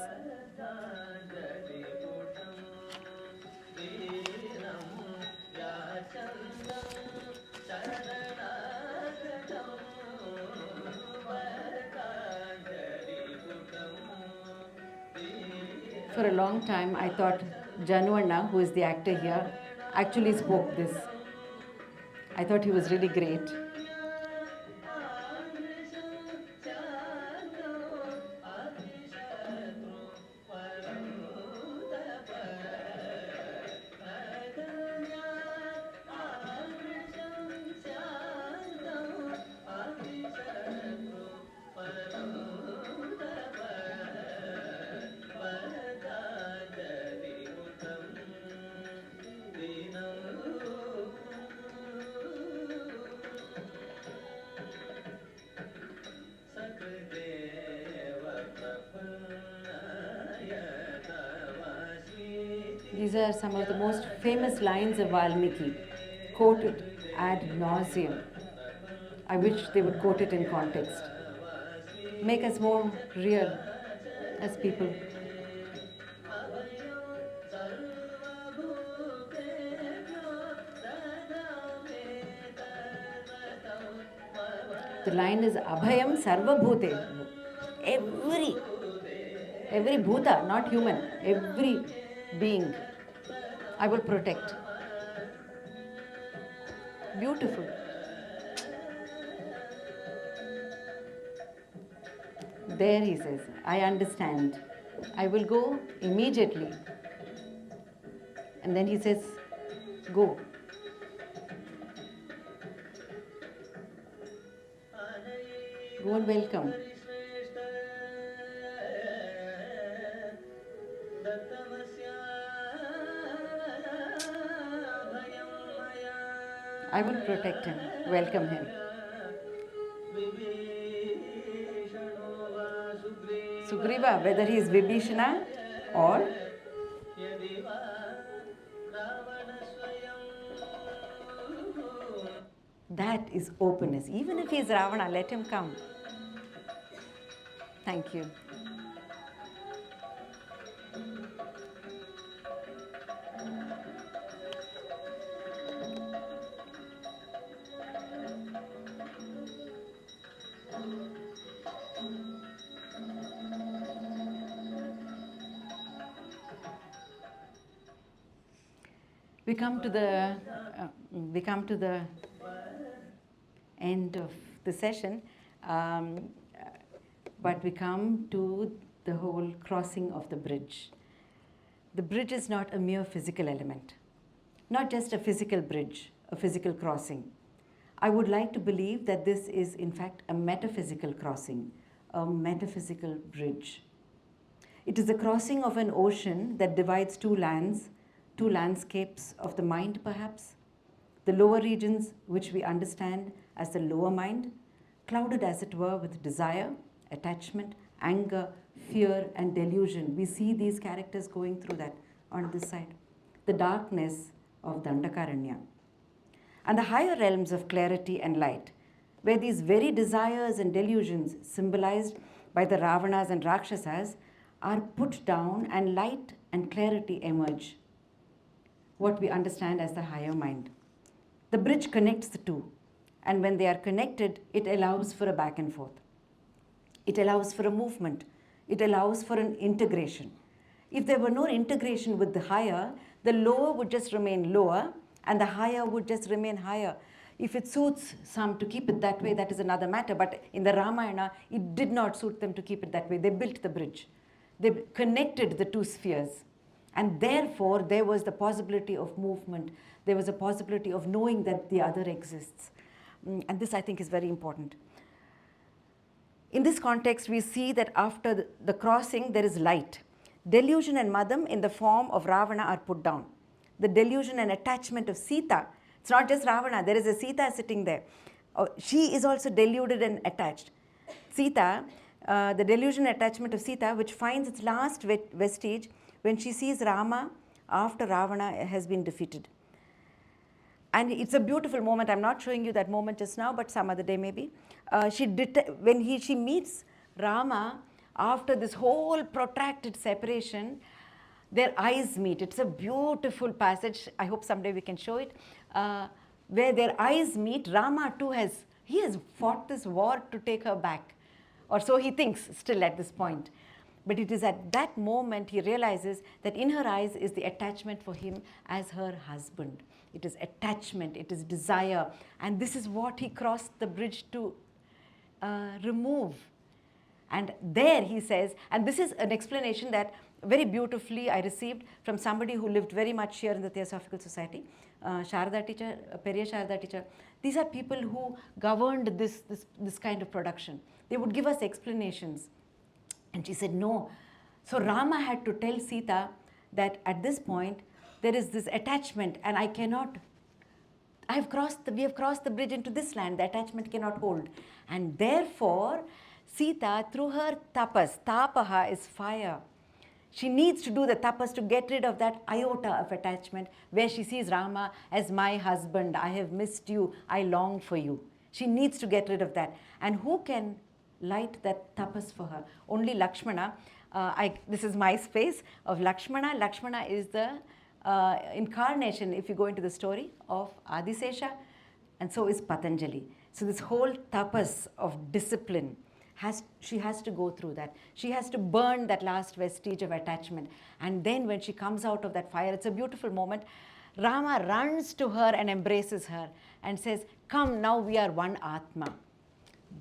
For a long time, I thought Januanna, who is the actor here, actually spoke this. I thought he was really great. These are some of the most famous lines of Valmiki, quoted ad nauseum. I wish they would quote it in context. Make us more real as people. The line is Abhayam Sarva Bhute. Every bhuta, not human, every being, I will protect. Beautiful. There he says, I understand. I will go immediately. And then he says, go. Go and welcome. I will protect him, welcome him. Sugriva, whether he is Vibhishana or that is openness. Even if he is Ravana, let him come. Thank you. We come to the end of the session, but we come to the whole crossing of the bridge. The bridge is not a mere physical element, not just a physical bridge, a physical crossing. I would like to believe that this is in fact a metaphysical crossing, a metaphysical bridge. It is the crossing of an ocean that divides two lands, two landscapes of the mind perhaps. The lower regions, which we understand as the lower mind, clouded as it were with desire, attachment, anger, fear and delusion. We see these characters going through that on this side. The darkness of Dandakaranya. And the higher realms of clarity and light, where these very desires and delusions symbolized by the Ravanas and Rakshasas are put down and light and clarity emerge. What we understand as the higher mind. The bridge connects the two. And when they are connected, it allows for a back and forth. It allows for a movement. It allows for an integration. If there were no integration with the higher, the lower would just remain lower and the higher would just remain higher. If it suits some to keep it that way, that is another matter. But in the Ramayana, it did not suit them to keep it that way. They built the bridge. They connected the two spheres. And therefore, there was the possibility of movement. There was a possibility of knowing that the other exists. And this, I think, is very important. In this context, we see that after the crossing, there is light. Delusion and Madam in the form of Ravana are put down. The delusion and attachment of Sita, it's not just Ravana, there is a Sita sitting there. She is also deluded and attached. Sita, the delusion and attachment of Sita, which finds its last vestige when she sees Rama after Ravana has been defeated. And it's a beautiful moment. I'm not showing you that moment just now, but some other day maybe. She meets Rama after this whole protracted separation, their eyes meet. It's a beautiful passage. I hope someday we can show it. Where their eyes meet, Rama too has fought this war to take her back. Or so he thinks still at this point. But it is at that moment he realizes that in her eyes is the attachment for him as her husband. It is attachment, it is desire. And this is what he crossed the bridge to remove. And there he says, and this is an explanation that very beautifully I received from somebody who lived very much here in the Theosophical Society, Sharda teacher, Periya Sharda teacher. These are people who governed this kind of production. They would give us explanations. And she said, no. So Rama had to tell Sita that at this point, there is this attachment and I cannot, we have crossed the bridge into this land, the attachment cannot hold. And therefore, Sita, through her tapas, tapaha is fire. She needs to do the tapas to get rid of that iota of attachment where she sees Rama as my husband, I have missed you, I long for you. She needs to get rid of that. And who can light that tapas for her? Only Lakshmana. This is my space of Lakshmana. Lakshmana is the incarnation, if you go into the story, of Adisesha, and so is Patanjali. So this whole tapas of discipline, she has to go through that. She has to burn that last vestige of attachment. And then when she comes out of that fire, it's a beautiful moment. Rama runs to her and embraces her and says, come, now we are one Atma.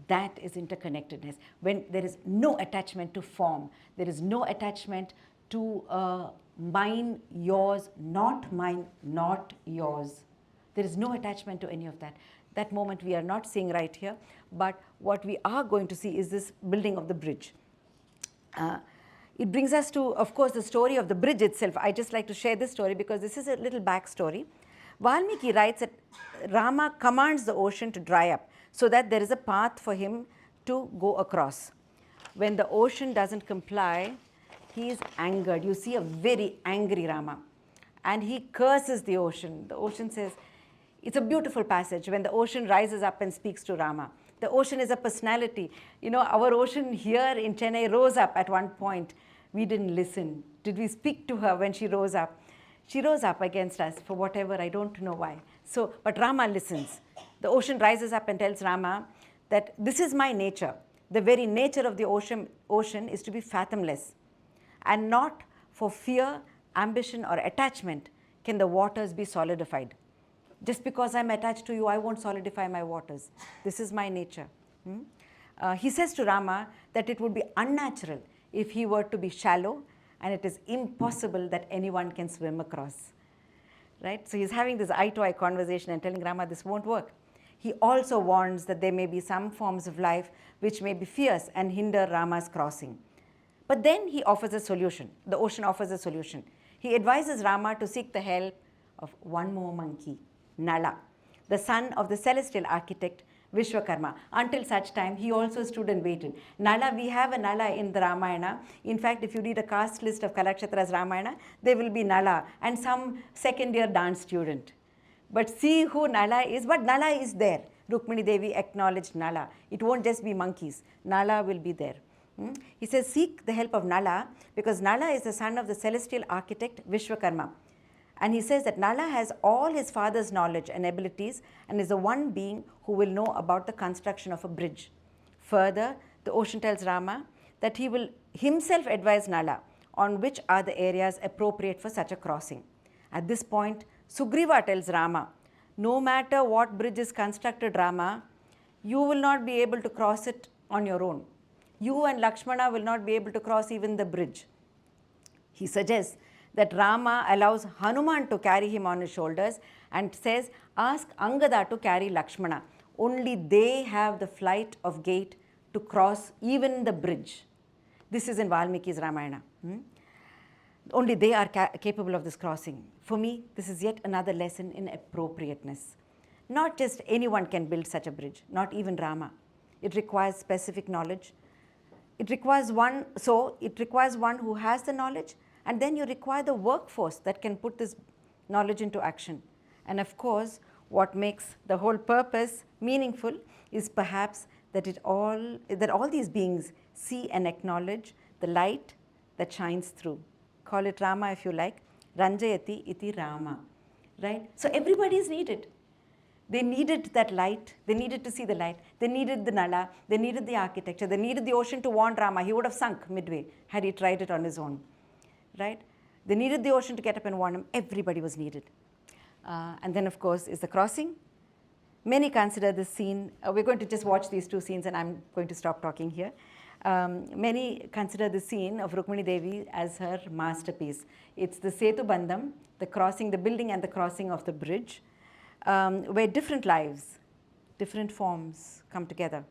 That is interconnectedness. When there is no attachment to form, there is no attachment to mine, yours, not mine, not yours. There is no attachment to any of that. That moment we are not seeing right here, but what we are going to see is this building of the bridge. It brings us to, of course, the story of the bridge itself. I just like to share this story because this is a little backstory. Valmiki writes that Rama commands the ocean to dry up so that there is a path for him to go across. When the ocean doesn't comply, he is angered. You see a very angry Rama. And he curses the ocean. The ocean says, it's a beautiful passage when the ocean rises up and speaks to Rama. The ocean is a personality. You know, our ocean here in Chennai rose up at one point. We didn't listen. Did we speak to her when she rose up? She rose up against us for whatever, I don't know why. So, but Rama listens. The ocean rises up and tells Rama that this is my nature. The very nature of the ocean is to be fathomless. And not for fear, ambition, or attachment can the waters be solidified. Just because I'm attached to you, I won't solidify my waters. This is my nature. He says to Rama that it would be unnatural if he were to be shallow, and it is impossible that anyone can swim across. Right? So he's having this eye-to-eye conversation and telling Rama this won't work. He also warns that there may be some forms of life which may be fierce and hinder Rama's crossing. But then he offers a solution. The ocean offers a solution. He advises Rama to seek the help of one more monkey, Nala, the son of the celestial architect Vishwakarma. Until such time, he also stood and waited. Nala, we have a Nala in the Ramayana. In fact, if you read a caste list of Kalakshatra's Ramayana, there will be Nala and some second-year dance student. But see who Nala is. But Nala is there. Rukmini Devi acknowledged Nala. It won't just be monkeys. Nala will be there. He says, seek the help of Nala, because Nala is the son of the celestial architect Vishwakarma. And he says that Nala has all his father's knowledge and abilities and is the one being who will know about the construction of a bridge. Further, the ocean tells Rama that he will himself advise Nala on which are the areas appropriate for such a crossing. At this point, Sugriva tells Rama, no matter what bridge is constructed, Rama, you will not be able to cross it on your own. You and Lakshmana will not be able to cross even the bridge. He suggests that Rama allows Hanuman to carry him on his shoulders and says, ask Angada to carry Lakshmana. Only they have the flight of gait to cross even the bridge. This is in Valmiki's Ramayana. Only they are capable of this crossing. For me, this is yet another lesson in appropriateness. Not just anyone can build such a bridge, not even Rama. It requires specific knowledge. It requires one who has the knowledge, and then you require the workforce that can put this knowledge into action. And of course, what makes the whole purpose meaningful is perhaps that all these beings see and acknowledge the light that shines through. Call it Rama if you like. Ranjayati iti Rama. Right? So everybody is needed. They needed that light. They needed to see the light. They needed the Nala. They needed the architecture. They needed the ocean to warn Rama. He would have sunk midway had he tried it on his own. Right? They needed the ocean to get up and warn him. Everybody was needed. And then, of course, is the crossing. Many consider this scene, we're going to just watch these two scenes and I'm going to stop talking here. Many consider the scene of Rukmini Devi as her masterpiece. It's the Setu Bandham, the crossing, the building and the crossing of the bridge, where different lives, different forms come together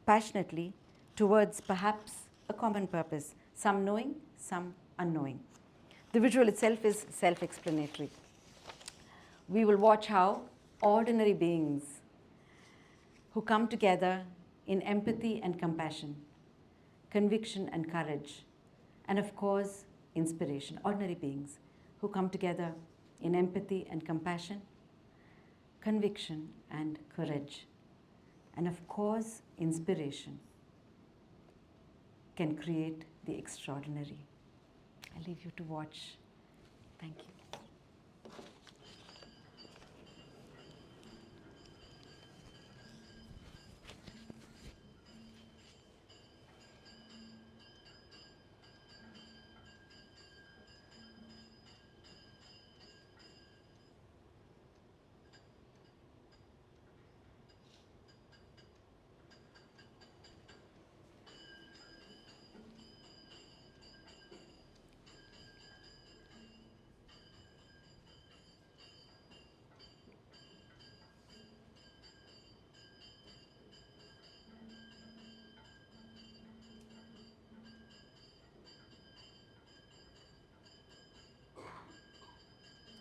passionately towards perhaps a common purpose, some knowing, some unknowing. The visual itself is self-explanatory. We will watch how ordinary beings who come together in empathy and compassion, conviction and courage, and of course, inspiration. Ordinary beings who come together in empathy and compassion, conviction and courage, and of course, inspiration can create the extraordinary. I leave you to watch. Thank you.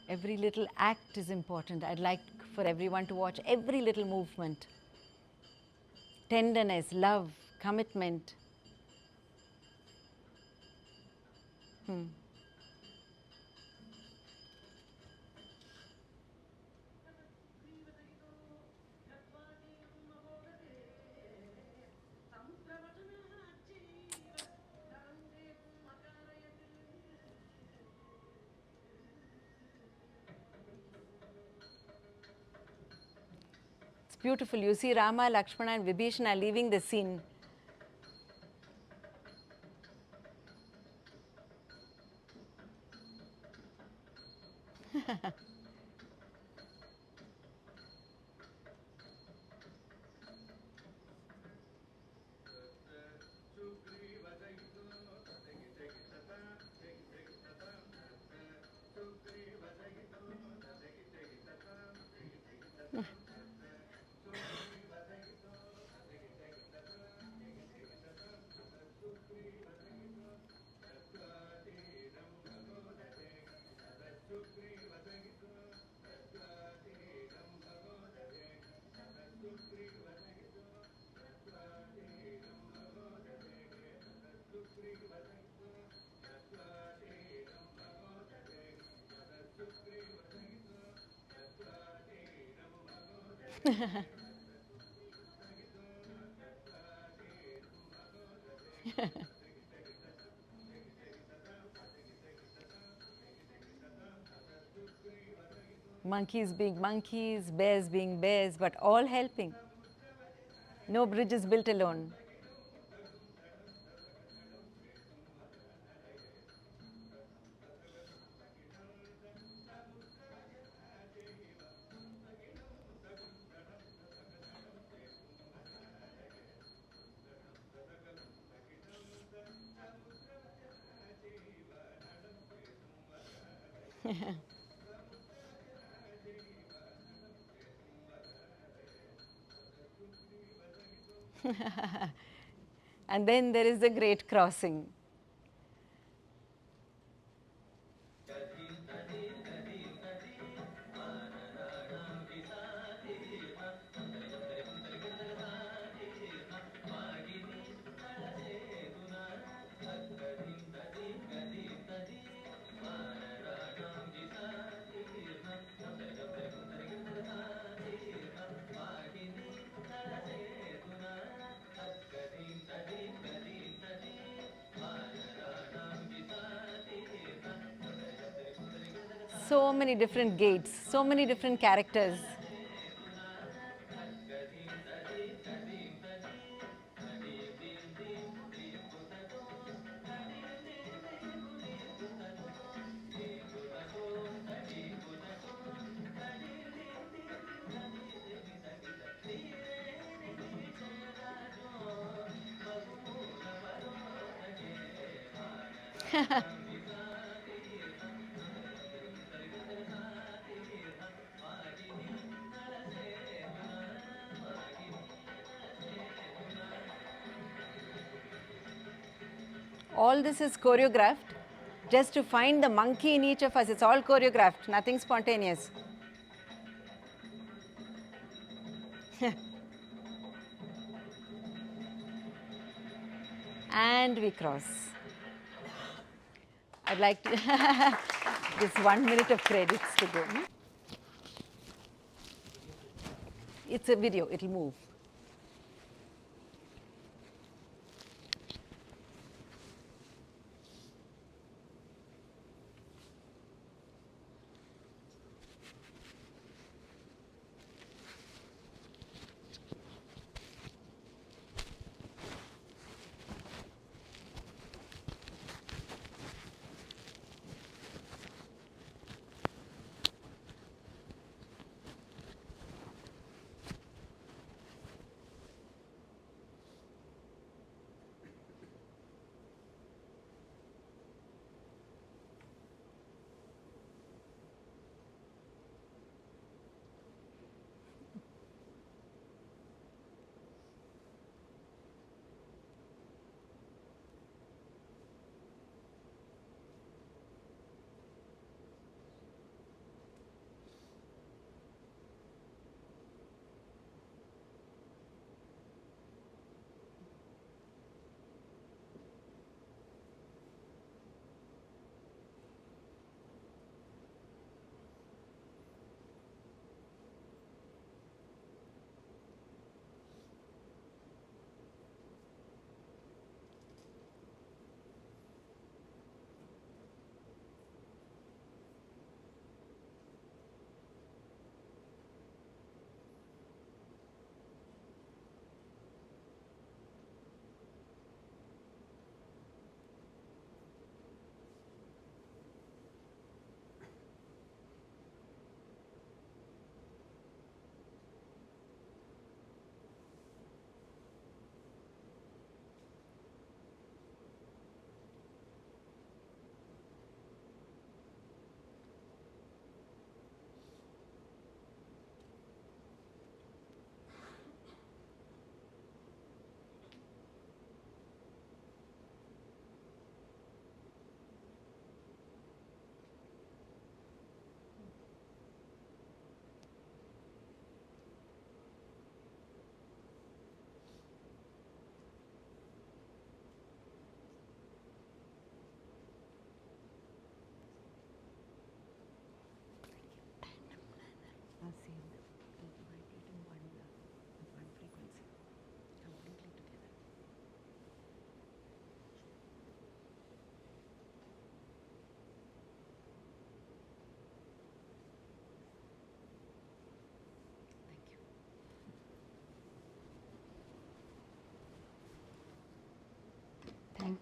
Every little act is important. I'd like for everyone to watch every little movement. Tenderness, love, commitment. It's beautiful. You see Rama, Lakshmana and Vibhishana leaving the scene. Monkeys being monkeys, bears being bears, but all helping. No bridge is built alone. And then there is the great crossing. So many different gates, so many different characters. All this is choreographed just to find the monkey in each of us. It's all choreographed, nothing spontaneous. And we cross. I'd like to this 1 minute of credits to go. It's a video, it'll move.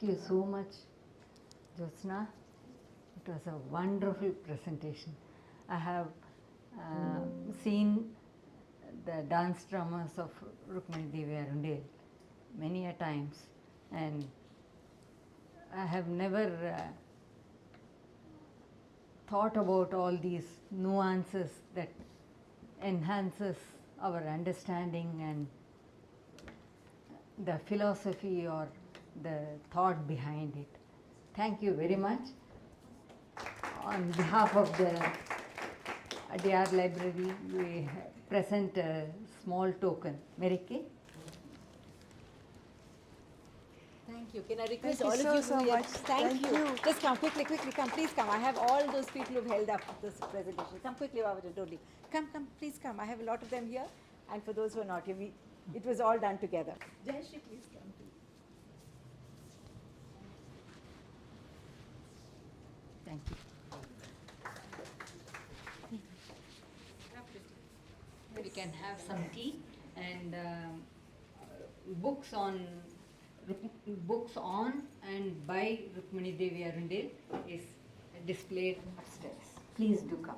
Thank you so much, Jyotsna. It was a wonderful presentation. I have seen the dance dramas of Rukmini Devi Arundel many a times, and I have never thought about all these nuances that enhances our understanding and the philosophy or the thought behind it. Thank you very much. On behalf of the Adyar Library, we present a small token. Merike? Thank you. Can I request Thank all you of you so who are- much. Thank Thank you. you. Just come quickly, come, please come. I have all those people who've held up this presentation. Come quickly, Babajan, totally. Come, please come. I have a lot of them here. And for those who are not here, it was all done together. Jaishree, please come. Thank you. We can have some tea and books on and by Rukmini Devi Arundel is displayed upstairs. Please do come.